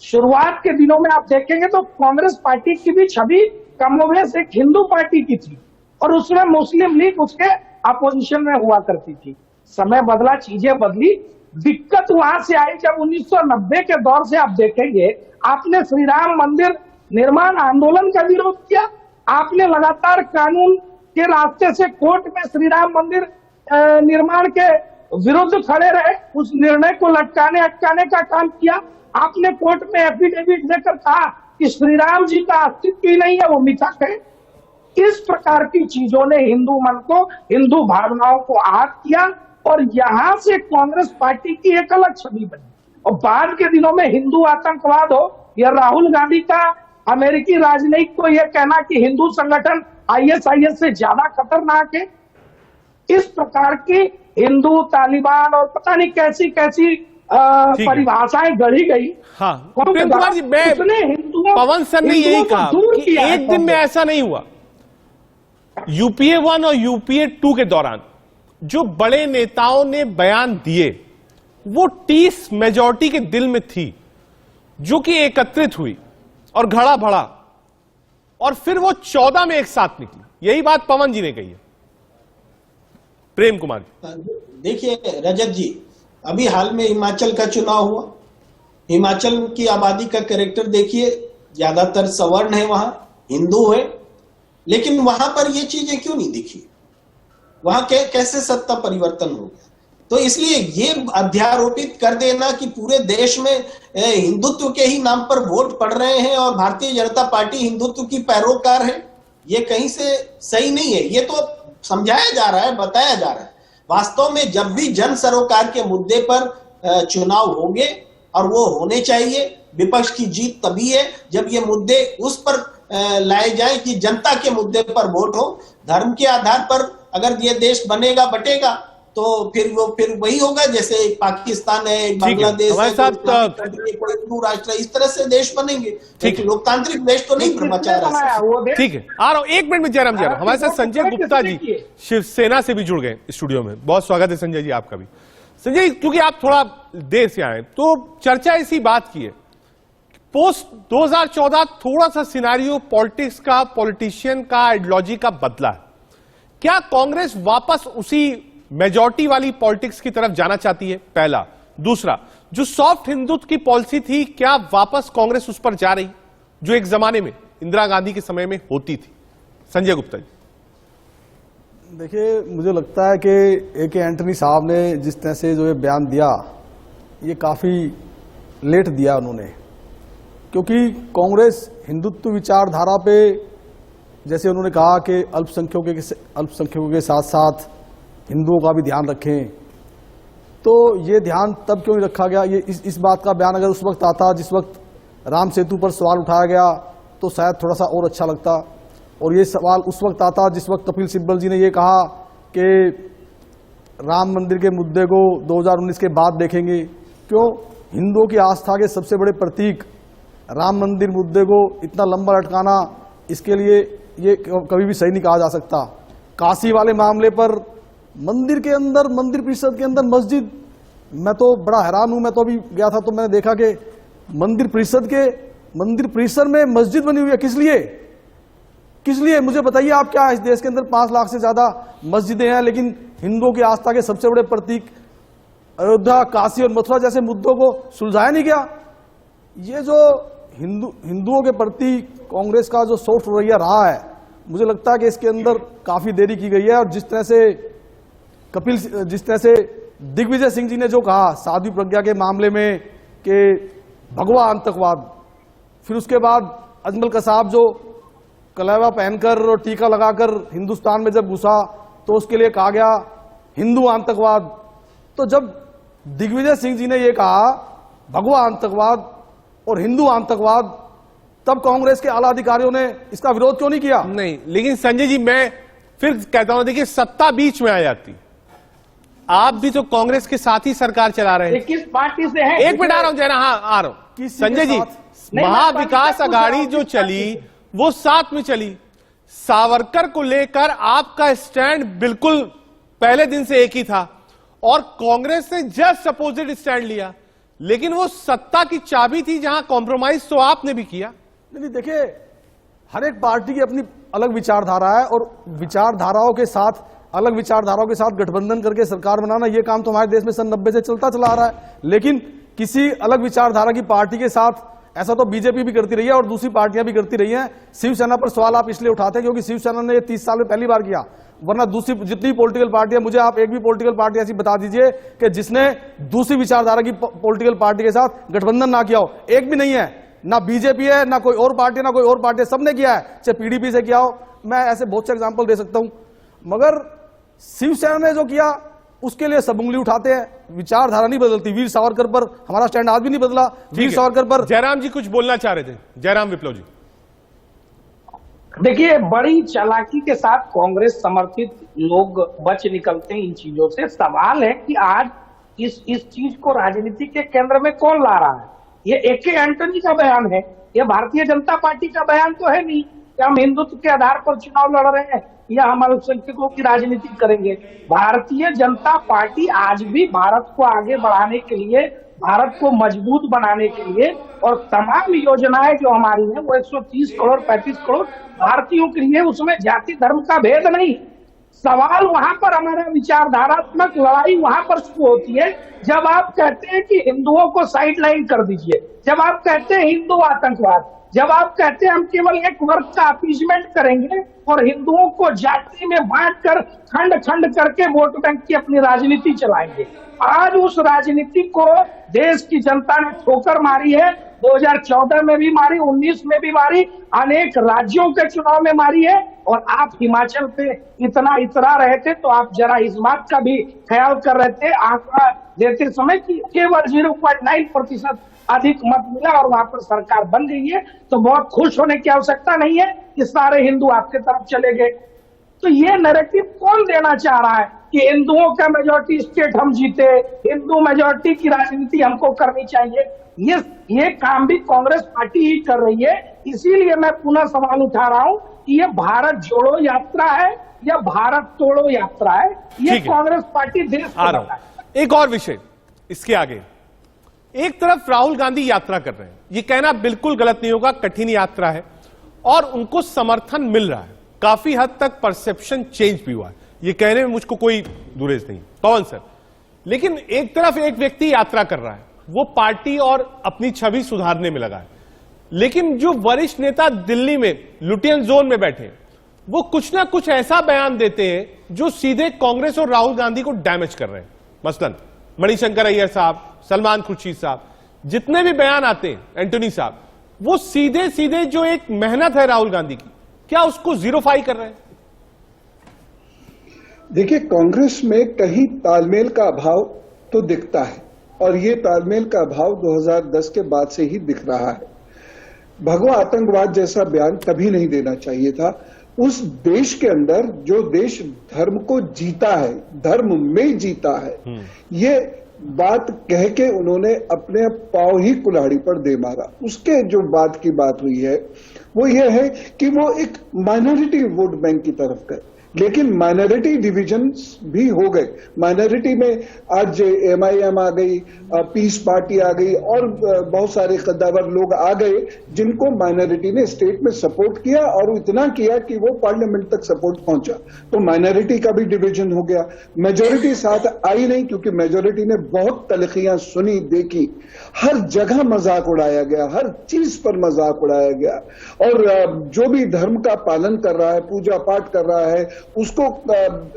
शुरुआत के दिनों में आप देखेंगे तो कांग्रेस पार्टी की भी छवि कमोबेश एक हिंदू पार्टी की थी और उसमें मुस्लिम लीग उसके अपोजिशन में हुआ करती थी। समय बदला, चीजें बदली। दिक्कत वहां से आई जब 1990 के दौर से आप देखेंगे, आपने श्री राम मंदिर निर्माण आंदोलन का विरोध किया, आपने लगातार कानून के रास्ते से कोर्ट में श्री राम मंदिर निर्माण के विरुद्ध खड़े रहे, उस निर्णय को लटकाने अटकाने का काम किया। आपने कोर्ट में एफिडेविट देकर कहा कि श्री राम जी का अस्तित्व ही नहीं है, वो मिथक है। इस प्रकार की चीजों ने हिंदू मन को, हिंदू भावनाओं को आहत किया और यहां से कांग्रेस पार्टी की एक अलग छवि बनी। और बाद के दिनों में हिंदू आतंकवाद हो या राहुल गांधी का अमेरिकी राजनयिक को यह कहना कि हिंदू संगठन आईएसआईएस से ज्यादा खतरनाक है, इस प्रकार की हिंदू तालिबान और पता नहीं कैसी कैसी परिभाषाएं गढ़ी गई। हाँ, प्रेम कुमार जी, मैं पवन सर ने यही कहा कि एक दिन में ऐसा नहीं हुआ। यूपीए 1 और यूपीए 2 के दौरान जो बड़े नेताओं ने बयान दिए वो 30 मेजॉरिटी के दिल में थी जो कि एकत्रित हुई और घड़ा बढ़ा और फिर वो 14 में एक साथ निकली। यही बात पवन जी ने कही है। प्रेम कुमार जी, देखिए रजत जी, अभी हाल में हिमाचल का चुनाव हुआ। हिमाचल की आबादी का कैरेक्टर देखिए, ज्यादातर सवर्ण है, वहां हिंदू है, लेकिन वहां पर ये चीजें क्यों नहीं दिखी? वहां कैसे सत्ता परिवर्तन हो गया? तो इसलिए ये अध्यारोपित कर देना कि पूरे देश में हिंदुत्व के ही नाम पर वोट पड़ रहे हैं और भारतीय जनता पार्टी हिंदुत्व की पैरोकार है, ये कहीं से सही नहीं है। ये तो समझाया जा रहा है, बताया जा रहा है। वास्तव में जब भी जन सरोकार के मुद्दे पर चुनाव होंगे, और वो होने चाहिए, विपक्ष की जीत तभी है जब ये मुद्दे उस पर लाए जाए कि जनता के मुद्दे पर वोट हो। धर्म के आधार पर अगर ये देश बनेगा बटेगा तो फिर वही होगा जैसे पाकिस्तान है, बांग्लादेश है, कोई हिंदू राष्ट्र है, इस तरह से देश बनेंगे। ठीक है, लोकतांत्रिक देश तो नहीं बनना रहा। ठीक है, आ रहा हूं, एक मिनट में जयराम जी, हमारे साथ संजय गुप्ता जी शिवसेना से भी जुड़ गए स्टूडियो में। बहुत स्वागत है संजय जी आपका भी। संजय, क्योंकि आप थोड़ा देर से आए तो चर्चा इसी बात की है, पोस्ट 2014 थोड़ा सा सिनारियो पॉलिटिक्स का, पॉलिटिशियन का, आइडियोलॉजी का बदला है। क्या कांग्रेस वापस उसी मेजॉरिटी वाली पॉलिटिक्स की तरफ जाना चाहती है? पहला। दूसरा, जो सॉफ्ट हिंदुत्व की पॉलिसी थी, क्या वापस कांग्रेस उस पर जा रही जो एक जमाने में इंदिरा गांधी के समय में होती थी? संजय गुप्ता जी। देखिए, मुझे लगता है कि ए.के. एंटनी साहब ने जिस तरह से जो ये बयान दिया, ये काफी लेट दिया उन्होंने, क्योंकि कांग्रेस हिंदुत्व विचारधारा पे, जैसे उन्होंने कहा कि अल्पसंख्यकों के साथ साथ हिंदुओं का भी ध्यान रखें, तो ये ध्यान तब क्यों नहीं रखा गया? ये इस बात का बयान अगर उस वक्त आता जिस वक्त राम सेतु पर सवाल उठाया गया तो शायद थोड़ा सा और अच्छा लगता। और ये सवाल उस वक्त आता जिस वक्त कपिल सिब्बल जी ने ये कहा कि राम मंदिर के मुद्दे को 2019 के बाद देखेंगे। क्यों? हिंदुओं की आस्था के सबसे बड़े प्रतीक राम मंदिर मुद्दे को इतना लंबा लटकाना, इसके लिए ये कभी भी सही नहीं कहा जा सकता। काशी वाले मामले पर मंदिर के अंदर, मंदिर परिसर के अंदर मस्जिद, मैं तो बड़ा हैरान हूं। मैं तो अभी गया था तो मैंने देखा कि मंदिर परिसर में मस्जिद बनी हुई है। किस लिए? किस लिए? मुझे बताइए आप। क्या इस देश के अंदर 5 लाख से ज्यादा मस्जिदें हैं, लेकिन हिंदुओं की आस्था के सबसे बड़े प्रतीक अयोध्या, काशी और मथुरा जैसे मुद्दों को सुलझाया नहीं गया? ये जो हिंदुओं के प्रति कांग्रेस का जो सॉफ्ट रवैया रहा है, मुझे लगता है कि इसके अंदर काफी देरी की गई है। और जिस तरह से दिग्विजय सिंह जी ने जो कहा साध्वी प्रज्ञा के मामले में कि भगवा आतंकवाद, फिर उसके बाद अजमल कसाब जो कलेवा पहनकर और टीका लगाकर हिंदुस्तान में जब घुसा तो उसके लिए कहा गया हिंदू आतंकवाद। तो जब दिग्विजय सिंह जी ने यह कहा भगवा आतंकवाद और हिंदू आतंकवाद, तब कांग्रेस के आला अधिकारियों ने इसका विरोध क्यों नहीं किया? नहीं, लेकिन संजय जी मैं फिर कहता हूं, देखिए सत्ता बीच में आ जाती, आप भी तो कांग्रेस के साथ ही सरकार चला रहे हैं। किस पार्टी से है? एक मिनट आ रहा हूं जरा, हाँ आ रहा हूं। संजय जी, महाविकास अघाड़ी जो चली वो साथ में चली। सावरकर को लेकर आपका स्टैंड बिल्कुल पहले दिन से एक ही था और कांग्रेस ने जस्ट अपोजिट स्टैंड लिया, लेकिन वो सत्ता की चाबी थी जहां कॉम्प्रोमाइज तो आपने भी किया। नहीं, देखिए, हर एक पार्टी की अपनी अलग विचारधारा है और विचारधाराओं के साथ गठबंधन करके सरकार बनाना, यह काम तो हमारे देश में सन 90 से चलता चला आ रहा है। लेकिन किसी अलग विचारधारा की पार्टी के साथ ऐसा तो बीजेपी भी करती रही है और दूसरी पार्टियां भी करती रही हैं। शिवसेना पर सवाल आप इसलिए उठाते हैं क्योंकि शिवसेना ने ये 30 साल में पहली बार किया, वरना दूसरी जितनी पॉलिटिकल पार्टियां, मुझे आप एक भी पॉलिटिकल पार्टी ऐसी बता दीजिए कि जिसने दूसरी विचारधारा की पॉलिटिकल पार्टी के साथ गठबंधन ना किया हो। एक भी नहीं है, ना बीजेपी है, ना कोई और पार्टी, ना कोई और पार्टी, सबने किया है, चाहे पीडीपी से किया हो। मैं ऐसे बहुत से एग्जाम्पल दे सकता हूं, मगर शिवसेना ने जो किया उसके लिए सब उंगली उठाते हैं। विचारधारा नहीं बदलती। वीर सावरकर पर हमारा स्टैंड आज भी नहीं बदला। वीर सावरकर पर जयराम जी कुछ बोलना चाह रहे थे, जयराम विप्लव जी। देखिए, बड़ी चालाकी के साथ कांग्रेस समर्थित लोग बच निकलते हैं इन चीजों से। सवाल है कि आज इस चीज को राजनीति के केंद्र में कौन ला रहा है? ये ए.के. एंटनी का बयान है, ये भारतीय जनता पार्टी का बयान तो है नहीं कि हम हिंदुत्व के आधार पर चुनाव लड़ रहे हैं या हम अल्पसंख्यकों की राजनीति करेंगे। भारतीय जनता पार्टी आज भी भारत को आगे बढ़ाने के लिए, भारत को मजबूत बनाने के लिए, और तमाम योजनाएं जो हमारी हैं वो 130 करोड़ 35 करोड़ भारतीयों के लिए, उसमें जाति धर्म का भेद नहीं। सवाल वहां पर, हमारा विचारधारात्मक लड़ाई वहां पर शुरू होती है जब आप कहते हैं कि हिंदुओं को साइडलाइन कर दीजिए, जब आप कहते हैं हिंदू आतंकवाद, जब आप कहते हैं हम केवल एक वर्ग का अपीजमेंट करेंगे और हिंदुओं को जाति में बांटकर खंड खंड करके वोट बैंक की अपनी राजनीति चलाएंगे। आज उस राजनीति को देश की जनता ने ठोकर मारी है। 2014 में भी मारी, 19 में भी मारी, अनेक राज्यों के चुनाव में मारी है। और आप हिमाचल पे इतना इतरा रहे थे तो आप जरा इस बात का भी ख्याल कर रहे थे आंकड़ा देते समय कि केवल 0.9% अधिक मत मिला और वहां पर सरकार बन गई है। तो बहुत खुश होने की आवश्यकता नहीं है कि सारे हिंदू आपके तरफ चले गए। तो ये नैरेटिव कौन देना चाह रहा है कि हिंदुओं का मेजोरिटी स्टेट हम जीते, हिंदू मेजोरिटी की राजनीति हमको करनी चाहिए? ये काम भी कांग्रेस पार्टी ही कर रही है। इसीलिए मैं पुनः सवाल उठा रहा हूं कि ये भारत जोड़ो यात्रा है या भारत तोड़ो यात्रा है? ये कांग्रेस पार्टी देश आ रहा हूं। एक और विषय इसके आगे, एक तरफ राहुल गांधी यात्रा कर रहे हैं, ये कहना बिल्कुल गलत नहीं होगा, कठिन यात्रा है और उनको समर्थन मिल रहा है, काफी हद तक परसेप्शन चेंज भी हुआ है, ये कहने में मुझको कोई गुरेज नहीं। पवन सर, लेकिन एक तरफ एक व्यक्ति यात्रा कर रहा है, वो पार्टी और अपनी छवि सुधारने में लगा है, लेकिन जो वरिष्ठ नेता दिल्ली में लुटियन जोन में बैठे वो कुछ ना कुछ ऐसा बयान देते हैं जो सीधे कांग्रेस और राहुल गांधी को डैमेज कर रहे हैं। मसलन मणिशंकर अय्यर साहब, सलमान खुर्शीद साहब, जितने भी बयान आते हैं, एंटोनी साहब, वो सीधे सीधे जो एक मेहनत है राहुल गांधी की, क्या उसको जीरोफाई कर रहे हैं? देखिए, कांग्रेस में कहीं तालमेल का अभाव तो दिखता है और ये तालमेल का अभाव 2010 के बाद से ही दिख रहा है। भगवा आतंकवाद जैसा बयान कभी नहीं देना चाहिए था। उस देश के अंदर जो देश धर्म को जीता है, धर्म में जीता है, ये बात कह के उन्होंने अपने पांव ही कुल्हाड़ी पर दे मारा। उसके जो बाद की बात हुई है वो ये है कि वो एक माइनॉरिटी वोट बैंक की तरफ गए, लेकिन माइनॉरिटी डिविजन्स भी हो गए। माइनॉरिटी में आज एमआईएम आ गई, पीस पार्टी आ गई और बहुत सारे कद्दावर लोग आ गए जिनको माइनॉरिटी ने स्टेट में सपोर्ट किया और इतना किया कि वो पार्लियामेंट तक सपोर्ट पहुंचा। तो माइनॉरिटी का भी डिवीजन हो गया। मेजोरिटी साथ आई नहीं क्योंकि मेजोरिटी ने बहुत तलखियां सुनी, देखी, हर जगह मजाक उड़ाया गया, हर चीज पर मजाक उड़ाया गया और जो भी धर्म का पालन कर रहा है, पूजा पाठ कर रहा है, उसको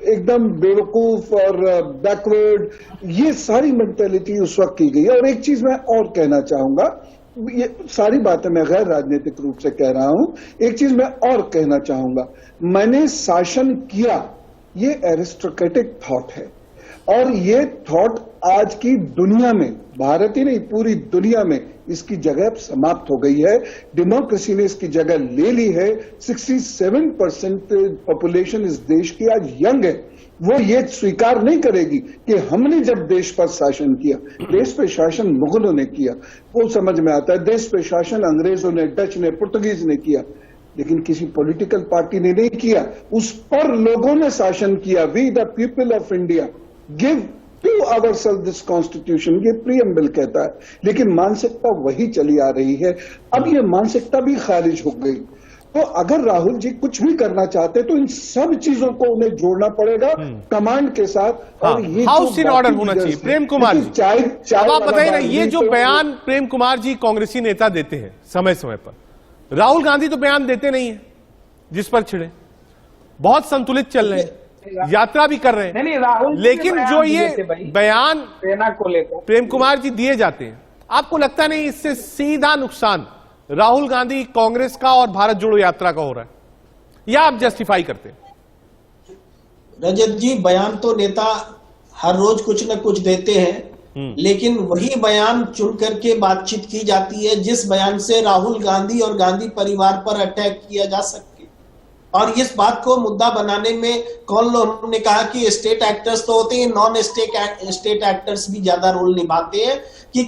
एकदम बेवकूफ और बैकवर्ड, ये सारी मेंटेलिटी उस वक्त की गई। और एक चीज मैं और कहना चाहूंगा, ये सारी बातें मैं गैर राजनीतिक रूप से कह रहा हूं, एक चीज मैं और कहना चाहूंगा, मैंने शासन किया, ये एरिस्टोक्रेटिक थॉट है और ये थॉट आज की दुनिया में, भारत ही नहीं पूरी दुनिया में इसकी जगह अब समाप्त हो गई है। डेमोक्रेसी ने इसकी जगह ले ली है। 67% पॉपुलेशन इस देश की आज यंग है, वो ये स्वीकार नहीं करेगी कि हमने जब देश पर शासन किया, देश पे शासन मुगलों ने किया, वो समझ में आता है, देश पे शासन अंग्रेजों ने, डच ने, पुर्तगीज ने किया, लेकिन किसी पॉलिटिकल पार्टी ने नहीं किया, उस पर लोगों ने शासन किया। We the people of India give to ourselves this constitution, ये प्रीएम्बल कहता है, लेकिन मानसिकता वही चली आ रही है। अब ये मानसिकता भी खारिज हो गई। तो अगर राहुल जी कुछ भी करना चाहते तो इन सब चीजों को उन्हें जोड़ना पड़ेगा कमांड के साथ। और ये हाउस इन ऑर्डर होना चाहिए। प्रेम कुमार जी, अब आप बताइए ना, ये जो बयान प्रेम कुमार जी कांग्रेसी नेता देते हैं समय समय पर, राहुल गांधी तो बयान देते नहीं है जिस पर छिड़े, बहुत संतुलित चल रहे हैं, यात्रा भी कर रहे हैं, नहीं राहुल, लेकिन जो ये बयान सेना को लेकर प्रेम कुमार जी दिए जाते हैं, आपको लगता नहीं इससे सीधा नुकसान राहुल गांधी, कांग्रेस का और भारत जोड़ो यात्रा का हो रहा है, या आप जस्टिफाई करते हैं? रजत जी, बयान तो नेता हर रोज कुछ न कुछ देते हैं, लेकिन वही बयान चुन करके बातचीत की जाती है जिस बयान से राहुल गांधी और गांधी परिवार पर अटैक किया जा सके। और इस बात को मुद्दा बनाने में कौन लोग, हमने कहा कि स्टेट एक्टर्स तो होते हैं, नॉन स्टेट एक्टर्स भी ज्यादा रोल निभाते हैं कि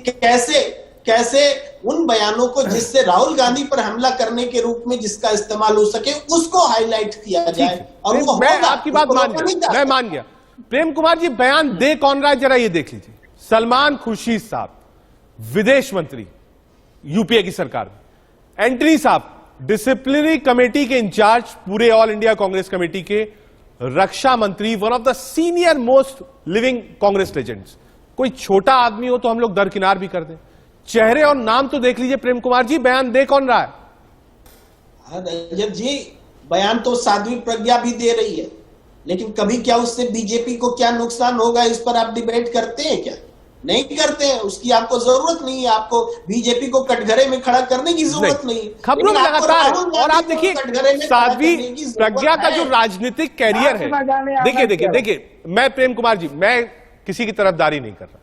कैसे उन बयानों को जिससे राहुल गांधी पर हमला करने के रूप में जिसका इस्तेमाल हो सके उसको हाईलाइट किया जाए। और वो मैं आपकी बात मान गया, मैं मान गया। प्रेम कुमार जी, बयान दे कौन रहा है जरा ये देख लीजिए। सलमान खुर्शीद साहब, विदेश मंत्री यूपीए की सरकार में, एंटनी साहब डिसिप्लिनरी कमेटी के इंचार्ज पूरे ऑल इंडिया कांग्रेस कमेटी के, रक्षा मंत्री, one of the senior most living Congress legends. कोई छोटा आदमी हो तो हम लोग दरकिनार भी कर दें, चेहरे और नाम तो देख लीजिए। प्रेम कुमार जी, बयान दे कौन रहा है? रजत जी, बयान तो साध्वी प्रज्ञा भी दे रही है, लेकिन कभी क्या उससे बीजेपी को क्या नुकसान होगा, इस पर आप डिबेट करते हैं क्या? नहीं करते हैं, उसकी आपको जरूरत नहीं है, आपको बीजेपी को कटघरे में खड़ा करने की जरूरत नहीं है। खबरों में लेकिन आपको लगातार राहुल और आप गांधी को देखिए कटघरे में खड़ा साध्वी करने की जरूरत प्रज्ञा का जो है। राजनीतिक कैरियर है, देखिए मैं प्रेम कुमार जी, मैं किसी की तरफदारी नहीं कर रहा,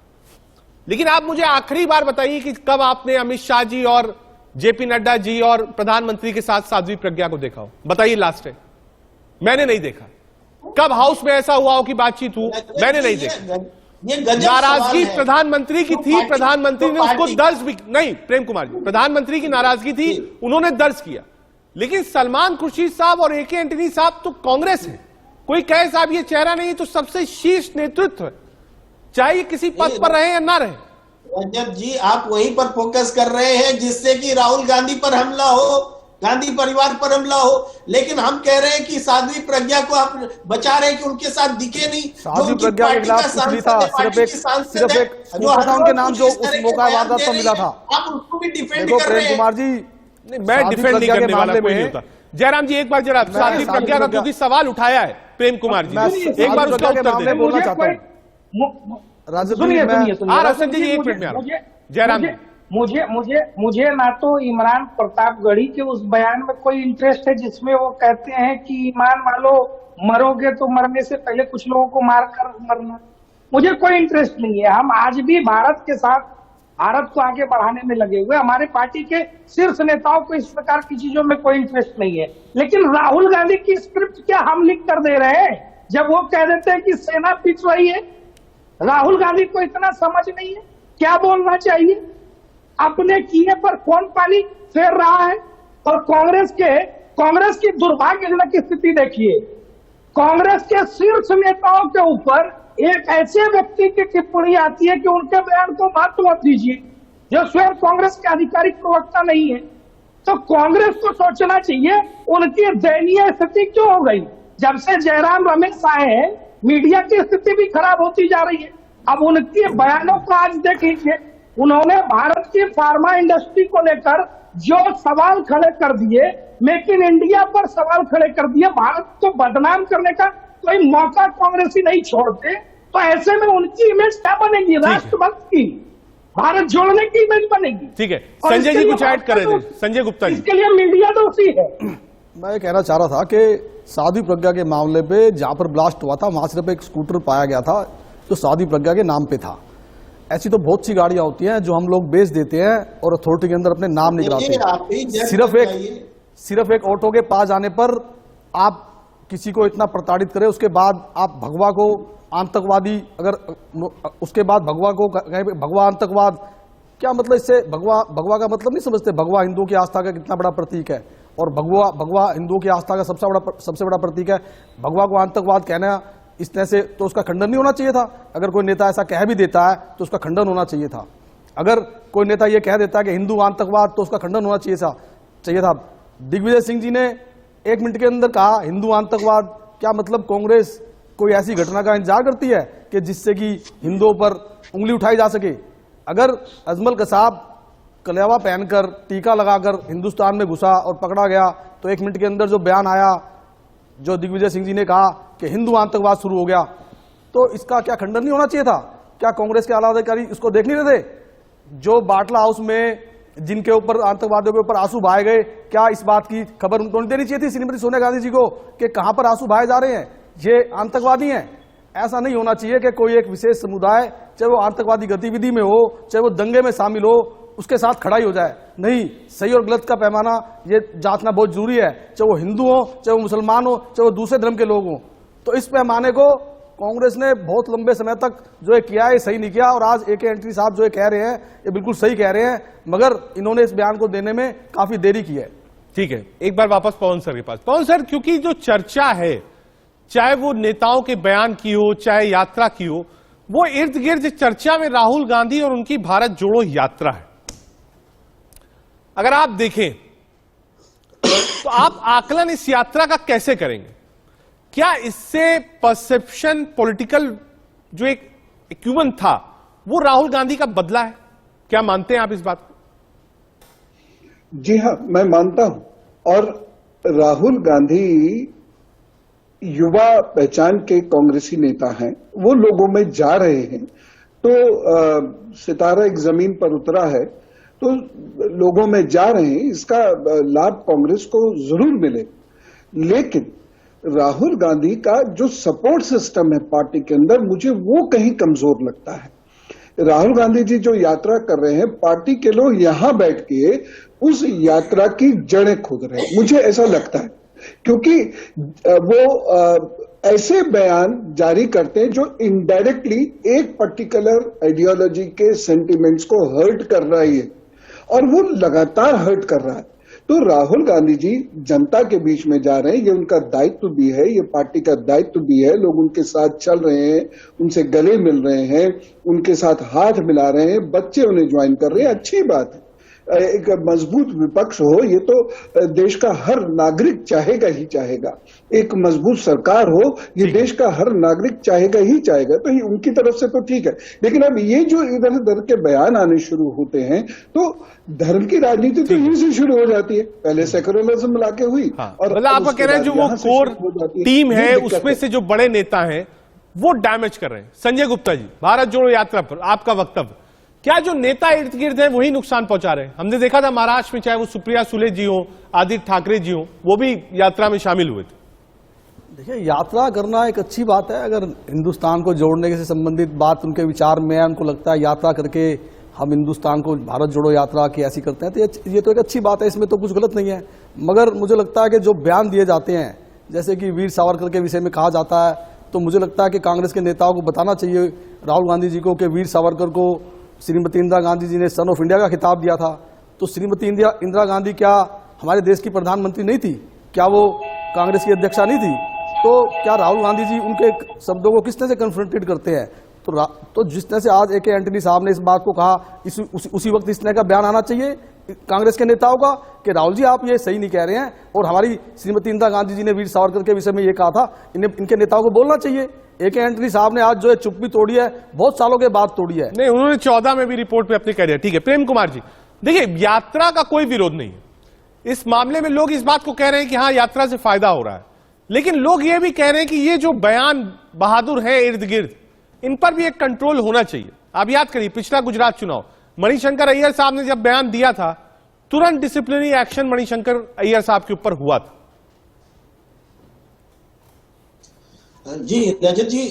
लेकिन आप मुझे आखिरी बार बताइए कि कब आपने अमित शाह जी और जेपी नड्डा जी और प्रधानमंत्री के साथ साध्वी प्रज्ञा को देखा हो? बताइए लास्ट टाइम। मैंने नहीं देखा। कब हाउस में ऐसा हुआ हो कि बातचीत हो? मैंने नहीं देखा। ये गजब नाराजगी सवाल है। प्रधानमंत्री की थी, प्रधानमंत्री ने उसको दर्ज भी नहीं। प्रेम कुमार जी, प्रधानमंत्री की नाराजगी थी, उन्होंने दर्ज किया, लेकिन सलमान खुर्शीद साहब और AK एंटनी साहब तो कांग्रेस है। कोई कहे साहब ये चेहरा नहीं तो सबसे शीर्ष नेतृत्व है, चाहे किसी पद पर रहे या ना रहे। रजत जी, आप वहीं पर फोकस कर रहे हैं जिससे कि राहुल गांधी पर हमला हो, गांधी परिवार पर हमला हो, लेकिन हम कह रहे हैं कि साध्वी प्रज्ञा को आप बचा रहे हैं कि उनके साथ दिखे नहीं। साध्वी प्रज्ञा के खिलाफ कुछ नहीं था, सिर्फ एक उनके नाम जो उस मौका वारदात पर मिला था। आप उसको भी डिफेंड देखो कर रहे प्रेम हैं। कुमार जी, मैं डिफेंड नहीं करने वाला, कोई नहीं होता। जयराम जी एक बार जरा साध्वी प्रज्ञा का क्योंकि सवाल उठाया है प्रेम कुमार जी, एक बार उसका उत्तर दें। बोलना चाहता हूँ सुनिए संजय जी, एक मिनट में आ रहा हूं। जयराम जी, मुझे ना तो इमरान प्रतापगढ़ी के उस बयान में कोई इंटरेस्ट है जिसमें वो कहते हैं कि ईमान वालों मरोगे तो मरने से पहले कुछ लोगों को मार कर मरना, मुझे कोई इंटरेस्ट नहीं है। हम आज भी भारत के साथ, भारत को आगे बढ़ाने में लगे हुए। हमारे पार्टी के शीर्ष नेताओं को इस प्रकार की चीजों में कोई इंटरेस्ट नहीं है। लेकिन राहुल गांधी की स्क्रिप्ट क्या हम लिख कर दे रहे हैं जब वो कह देते हैं कि सेना पिट रही है? राहुल गांधी को इतना समझ नहीं है क्या बोलना चाहिए? अपने किए पर कौन पानी फेर रहा है? और कांग्रेस की दुर्भाग्यजनक स्थिति देखिए, कांग्रेस के शीर्ष नेताओं के ऊपर एक ऐसे व्यक्ति की टिप्पणी आती है कि उनके बयान को महत्व मत दीजिए, जो स्वयं कांग्रेस के आधिकारिक प्रवक्ता नहीं है। तो कांग्रेस को सोचना चाहिए उनकी दयनीय स्थिति क्यों हो गई। जब से जयराम रमेश आए हैं, मीडिया की स्थिति भी खराब होती जा रही है। अब उनके बयानों को आज देख लीजिए, उन्होंने भारत की फार्मा इंडस्ट्री को लेकर जो सवाल खड़े कर दिए, मेक इन इंडिया पर सवाल खड़े कर दिए, भारत को बदनाम करने का कोई मौका कांग्रेसी नहीं छोड़ते। तो ऐसे में उनकी इमेज क्या बनेगी? राष्ट्रभक्त की, भारत जोड़ने की इमेज बनेगी। ठीक है, संजय जी कुछ ऐड करें। संजय गुप्ता जी, इसके लिए मीडिया दोषी है। मैं ये कहना चाह रहा था कि साध्वी प्रज्ञा के मामले पे जहां पर ब्लास्ट हुआ था वहां सिर्फ एक स्कूटर पाया गया था जो साध्वी प्रज्ञा के नाम पे था। ऐसी तो बहुत सी गाड़ियां होती हैं जो हम लोग बेच देते हैं और अथॉरिटी के अंदर अपने नाम निकलाते हैं। सिर्फ एक ऑटो के पास जाने पर आप किसी को इतना प्रताड़ित करें, उसके बाद आप भगवा को आतंकवादी, अगर उसके बाद भगवा को भगवा आतंकवाद, क्या मतलब? इससे भगवा का मतलब नहीं समझते? भगवा हिंदुओं की आस्था का कितना बड़ा प्रतीक है और भगवा हिंदुओं की आस्था का सबसे बड़ा प्रतीक है। भगवा को आतंकवाद कहना इस तरह से तो उसका खंडन नहीं होना चाहिए था। अगर कोई नेता ऐसा कह भी देता है तो उसका खंडन होना चाहिए था। अगर कोई नेता यह कह देता है कि हिंदू आतंकवाद, तो उसका खंडन होना चाहिए था। दिग्विजय सिंह जी ने 1 मिनट के अंदर कहा हिंदू आतंकवाद, क्या मतलब? कांग्रेस कोई ऐसी घटना का इंतजार करती है कि जिससे कि हिंदुओं पर उंगली उठाई जा सके? अगर अजमल कसाब कलेवा पहनकर, टीका लगाकर हिंदुस्तान में घुसा और पकड़ा गया, तो 1 मिनट के अंदर जो बयान आया, जो दिग्विजय सिंह जी ने कहा कि हिंदू आतंकवाद शुरू हो गया, तो इसका क्या खंडन नहीं होना चाहिए था? क्या कांग्रेस के आला अधिकारी इसको देख नहीं रहे थे? जो बाटला हाउस में जिनके ऊपर, आतंकवादियों के ऊपर आंसू बहाए गए, क्या इस बात की खबर उनको नहीं देनी चाहिए थी श्रीमती सोनिया गांधी जी को कि कहां पर आंसू बहाए जा रहे हैं, ये आतंकवादी हैं? ऐसा नहीं होना चाहिए कि कोई एक विशेष समुदाय, चाहे वो आतंकवादी गतिविधि में हो, चाहे वो दंगे में शामिल हो, उसके साथ खड़ा ही हो जाए। नहीं, सही और गलत का पैमाना ये जांचना बहुत जरूरी है, चाहे वो हिंदू हो, चाहे वो मुसलमान हो, चाहे वो दूसरे धर्म के लोग हों। तो इस पैमाने को कांग्रेस ने बहुत लंबे समय तक जो है किया है, सही नहीं किया। और आज AK एंटनी साहब जो कह रहे हैं ये बिल्कुल सही कह रहे हैं, मगर इन्होंने इस बयान को देने में काफी देरी की है। ठीक है, एक बार वापस पवन सर के पास। पवन सर, क्योंकि जो चर्चा है, चाहे वो नेताओं के बयान की हो, चाहे यात्रा की हो, वो इर्द गिर्द चर्चा में राहुल गांधी और उनकी भारत जोड़ो यात्रा है। अगर आप देखें तो आप आकलन इस यात्रा का कैसे करेंगे? क्या इससे परसेप्शन, पॉलिटिकल जो एक एक्यूमेंट था, वो राहुल गांधी का बदला है? क्या मानते हैं आप इस बात को? जी हां, मैं मानता हूं। और राहुल गांधी युवा पहचान के कांग्रेसी नेता हैं, वो लोगों में जा रहे हैं, तो सितारा एक जमीन पर उतरा है, तो लोगों में जा रहे हैं, इसका लाभ कांग्रेस को जरूर मिले। लेकिन राहुल गांधी का जो सपोर्ट सिस्टम है पार्टी के अंदर, मुझे वो कहीं कमजोर लगता है। राहुल गांधी जी जो यात्रा कर रहे हैं, पार्टी के लोग यहां बैठ के उस यात्रा की जड़ें खोद रहे हैं, मुझे ऐसा लगता है, क्योंकि वो ऐसे बयान जारी करते हैं जो इनडायरेक्टली एक पर्टिकुलर आइडियोलॉजी के सेंटिमेंट्स को हर्ट कर रही है, और वो लगातार हर्ट कर रहा है। तो राहुल गांधी जी जनता के बीच में जा रहे हैं, ये उनका दायित्व भी है, ये पार्टी का दायित्व भी है। लोग उनके साथ चल रहे हैं, उनसे गले मिल रहे हैं, उनके साथ हाथ मिला रहे हैं, बच्चे उन्हें ज्वाइन कर रहे हैं, अच्छी बात है। एक मजबूत विपक्ष हो, ये तो देश का हर नागरिक चाहेगा ही चाहेगा। एक मजबूत सरकार हो, ये देश का हर नागरिक चाहेगा ही चाहेगा। तो ये उनकी तरफ से तो ठीक है, लेकिन अब ये जो इधर उधर के बयान आने शुरू होते हैं, तो धर्म की राजनीति तो यहीं से शुरू हो जाती है। पहले सेकुलरिज्म लाके हुई, और मतलब आपका कहना है जो वो कोर टीम है उसमें से जो बड़े नेता हैं वो डैमेज कर रहे हैं। संजय गुप्ता जी, भारत जोड़ो यात्रा पर आपका वक्तव्य, क्या जो नेता इर्द गिर्द है वही नुकसान पहुंचा रहे हैं? हमने देखा था महाराष्ट्र में, चाहे वो सुप्रिया सुले जी हो, आदित्य ठाकरे जी हो, वो भी यात्रा में शामिल हुए थे। देखिए, यात्रा करना एक अच्छी बात है। अगर हिंदुस्तान को जोड़ने से संबंधित बात उनके विचार में है, उनको लगता है यात्रा करके हम हिंदुस्तान को भारत जोड़ो यात्रा की ऐसी करते हैं, तो ये तो एक अच्छी बात है, इसमें तो कुछ गलत नहीं है। मगर मुझे लगता है कि जो बयान दिए जाते हैं, जैसे कि वीर सावरकर के विषय में कहा जाता है, तो मुझे लगता है कि कांग्रेस के नेताओं को बताना चाहिए राहुल गांधी जी को कि वीर सावरकर को श्रीमती इंदिरा गांधी जी ने सन ऑफ इंडिया का खिताब दिया था। तो श्रीमती इंदिरा गांधी क्या हमारे देश की प्रधानमंत्री नहीं थी? क्या वो कांग्रेस की अध्यक्षा नहीं थी? तो क्या राहुल गांधी जी उनके शब्दों को किस तरह से कन्फ्रंटेड करते हैं? तो जिस तरह से आज ए.के. एंटनी साहब ने इस बात को कहा, उसी वक्त इस तरह का बयान आना चाहिए कांग्रेस के नेताओं का कि राहुल जी आप ये सही नहीं कह रहे हैं, और हमारी श्रीमती इंदिरा गांधी जी ने वीर सावरकर के विषय में ये कहा था, इनके नेताओं को बोलना चाहिए। ए.के. एंटनी साहब ने आज जो है चुप्पी तोड़ी है, बहुत सालों के बाद तोड़ी है। नहीं, उन्होंने 14 में भी रिपोर्ट में अपने कह दिया। ठीक है, प्रेम कुमार जी, देखिए यात्रा का कोई विरोध नहीं है इस मामले में। लोग इस बात को कह रहे हैं कि हाँ यात्रा से फायदा हो रहा है, लेकिन लोग ये भी कह रहे हैं कि ये जो बयान बहादुर है इर्द गिर्द, इन पर भी एक कंट्रोल होना चाहिए। आप याद करिए पिछला गुजरात चुनाव, मणिशंकर अय्यर साहब ने जब बयान दिया था, तुरंत डिसिप्लिनरी एक्शन मणिशंकर अय्यर साहब के ऊपर हुआ था। जी रजत जी,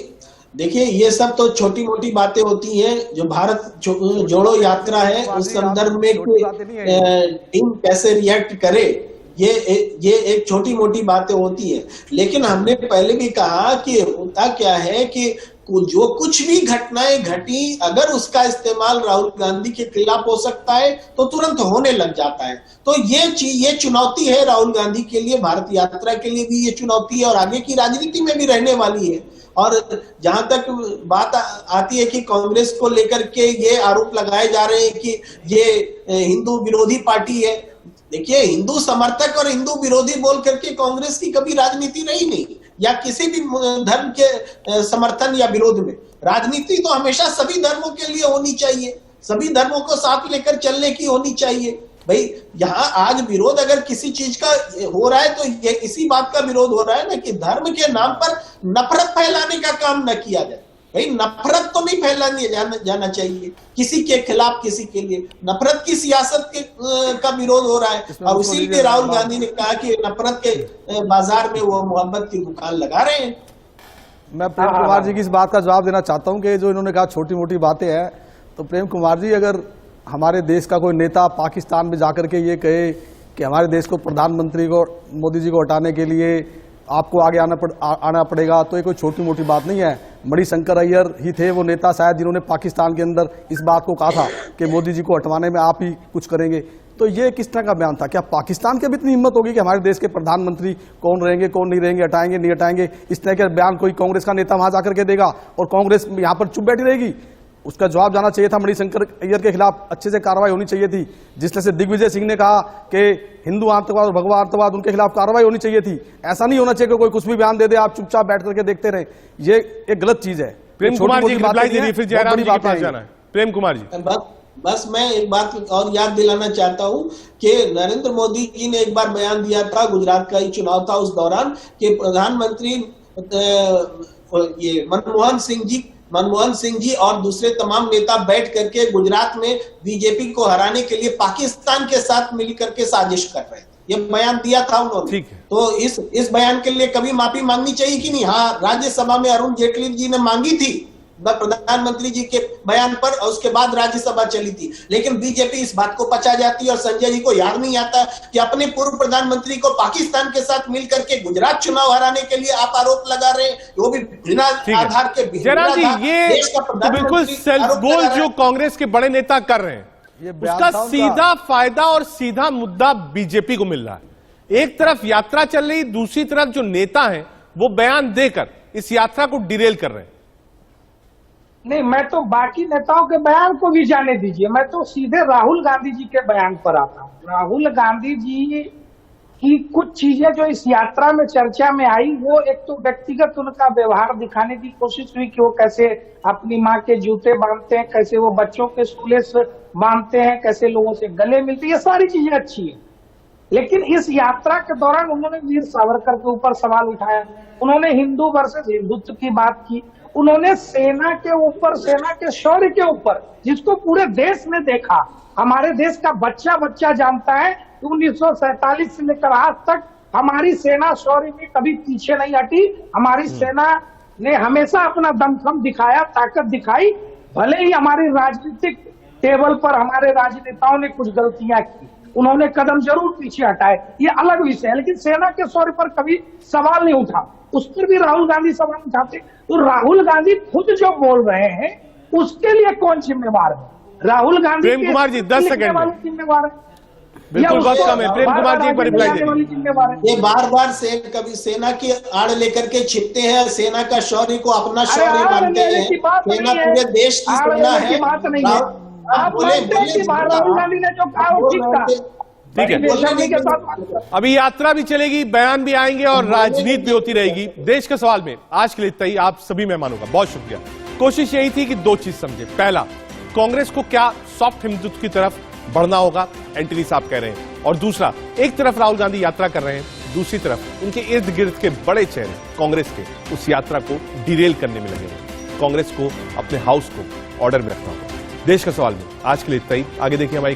देखिए ये सब तो छोटी मोटी बातें होती हैं। जो भारत जोड़ो यात्रा है उस संदर्भ में टीम कैसे रिएक्ट करे, ये एक छोटी मोटी बातें होती है। लेकिन हमने पहले भी कहा कि होता क्या है कि जो कुछ भी घटनाएं घटी, अगर उसका इस्तेमाल राहुल गांधी के खिलाफ हो सकता है तो तुरंत होने लग जाता है। तो ये चुनौती है राहुल गांधी के लिए, भारत यात्रा के लिए भी ये चुनौती है, और आगे की राजनीति में भी रहने वाली है। और जहां तक बात आती है कि कांग्रेस को लेकर के ये आरोप लगाए जा रहे हैं कि ये हिंदू विरोधी पार्टी है, देखिए हिंदू समर्थक और हिंदू विरोधी बोल करके कांग्रेस की कभी राजनीति रही नहीं, या किसी भी धर्म के समर्थन या विरोध में। राजनीति तो हमेशा सभी धर्मों के लिए होनी चाहिए, सभी धर्मों को साथ लेकर चलने की होनी चाहिए। भाई यहाँ आज विरोध अगर किसी चीज का हो रहा है तो ये इसी बात का विरोध हो रहा है ना कि धर्म के नाम पर नफरत फैलाने का काम न किया जाए। भाई नफरत तो नहीं फैलानी जाना चाहिए किसी के खिलाफ, किसी के लिए नफरत की सियासत का विरोध हो रहा है। और इसीलिए राहुल गांधी ने कहा कि नफरत के बाजार में वो मोहब्बत की दुकान लगा रहे हैं। मैं प्रेम कुमार जी की इस बात का जवाब देना चाहता हूं कि जो इन्होंने कहा छोटी मोटी बातें हैं, तो प्रेम कुमार जी, अगर हमारे देश का कोई नेता पाकिस्तान में जाकर के ये कहे कि हमारे देश को प्रधानमंत्री को, मोदी जी को हटाने के लिए आपको आगे आना पड़ेगा, तो ये कोई छोटी मोटी बात नहीं है। मणिशंकर अय्यर ही थे वो नेता शायद जिन्होंने पाकिस्तान के अंदर इस बात को कहा था कि मोदी जी को हटवाने में आप ही कुछ करेंगे। तो ये किस तरह का बयान था? क्या पाकिस्तान की भी इतनी हिम्मत होगी कि हमारे देश के प्रधानमंत्री कौन रहेंगे, कौन नहीं रहेंगे, हटाएंगे नहीं हटाएंगे, इस तरह का बयान कोई कांग्रेस का नेता वहां जाकर के देगा और कांग्रेस यहाँ पर चुप बैठी रहेगी? उसका जवाब जाना चाहिए था। मणिशंकर अय्यर के खिलाफ अच्छे से कार्रवाई होनी चाहिए थी। जिस तरह से दिग्विजय सिंह ने कहा कि हिंदू आतंकवाद और भगवा आतंकवाद, उनके खिलाफ कार्रवाई होनी चाहिए थी। ऐसा नहीं होना चाहिए कि कोई कुछ भी बयान दे दे, आप चुपचाप बैठ करके देखते रहे। ये एक गलत चीज है। प्रेम कुमार जी रिप्लाई दीजिए, फिर जयराम जी के पास जाना है। प्रेम कुमार जी, बस मैं एक बात और याद दिलाना चाहता हूं कि नरेंद्र मोदी जी ने एक बार बयान दिया था, गुजरात का ही चुनाव था, उस दौरान कि प्रधानमंत्री ये मनमोहन सिंह जी मनमोहन सिंह जी और दूसरे तमाम नेता बैठ करके गुजरात में बीजेपी को हराने के लिए पाकिस्तान के साथ मिलकर के साजिश कर रहे थे। ये बयान दिया था उन्होंने। ठीक है। तो इस बयान के लिए कभी माफी मांगनी चाहिए कि नहीं? हाँ, राज्यसभा में अरुण जेटली जी ने मांगी थी प्रधानमंत्री जी के बयान पर, और उसके बाद राज्यसभा चली थी। लेकिन बीजेपी इस बात को पचा जाती है और संजय जी को याद नहीं आता कि अपने पूर्व प्रधानमंत्री को पाकिस्तान के साथ मिलकर के गुजरात चुनाव हराने के लिए आप आरोप लगा रहे हैं, वो भी बिना आधार के। जयराम जी, ये तो बिल्कुल सेल्फ गोल जो कांग्रेस के बड़े नेता कर रहे हैं, उसका सीधा फायदा और सीधा मुद्दा बीजेपी को मिल रहा है। एक तरफ यात्रा चल रही, दूसरी तरफ जो नेता हैं वो बयान देकर इस यात्रा को डिरेल कर रहे हैं। नहीं, मैं तो बाकी नेताओं के बयान को भी जाने दीजिए, मैं तो सीधे राहुल गांधी जी के बयान पर आता हूँ। राहुल गांधी जी की कुछ चीजें जो इस यात्रा में चर्चा में आई, वो एक तो व्यक्तिगत उनका व्यवहार दिखाने की कोशिश हुई कि वो कैसे अपनी माँ के जूते बांधते हैं, कैसे वो बच्चों के स्कूलेस बांधते हैं, कैसे लोगों से गले मिलते हैं, ये सारी चीजें अच्छी है। लेकिन इस यात्रा के दौरान उन्होंने वीर सावरकर के ऊपर सवाल उठाया, उन्होंने हिंदू वर्सेस हिंदुत्व की बात की, उन्होंने सेना के ऊपर, सेना के शौर्य के ऊपर, जिसको पूरे देश ने देखा, हमारे देश का बच्चा बच्चा जानता है कि 1947 से लेकर आज तक हमारी सेना शौर्य में कभी पीछे नहीं हटी। हमारी सेना ने हमेशा अपना दमखम दिखाया, ताकत दिखाई। भले ही हमारी राजनीतिक टेबल पर हमारे राजनेताओं ने कुछ गलतियां की, उन्होंने कदम जरूर पीछे हटाए, ये अलग विषय है, लेकिन सेना के शौर्य पर कभी सवाल नहीं उठा। उस पर भी राहुल गांधी सवाल उठाते। तो राहुल गांधी खुद जो बोल रहे हैं उसके लिए कौन जिम्मेवार है? राहुल गांधी प्रेम कुमार जी 10 सेकंड में जिम्मेवार है, बिल्कुल बहुत कम है। प्रेम कुमार जी एक बार रिप्लाई दें। जिम्मेवार है। ये बार बार से कभी सेना की आड़ लेकर के छिपते हैं, सेना का शौर्य को अपना शौर्य मानते हैं। सेना पूरे देश की सेना है। बात नहीं है, आप मानते हैं कि राहुल गांधी ने जो कहा वो ठीक था। ठीक है, अभी यात्रा भी चलेगी, बयान भी आएंगे और राजनीति भी होती रहेगी। देश के सवाल में आज के लिए इतना ही। आप सभी मेहमानों का बहुत शुक्रिया। कोशिश यही थी कि दो चीज समझे। पहला, कांग्रेस को क्या सॉफ्ट हिंदुत्व की तरफ बढ़ना होगा, एंटनी साहब कह रहे हैं, और दूसरा, एक तरफ राहुल गांधी यात्रा कर रहे हैं, दूसरी तरफ उनके इर्द गिर्द के बड़े चेहरे कांग्रेस के उस यात्रा को डिरेल करने में लगे हैं। कांग्रेस को अपने हाउस को ऑर्डर में रखना होगा। देश का सवाल में आज के लिए इतना ही। आगे देखिए हमारी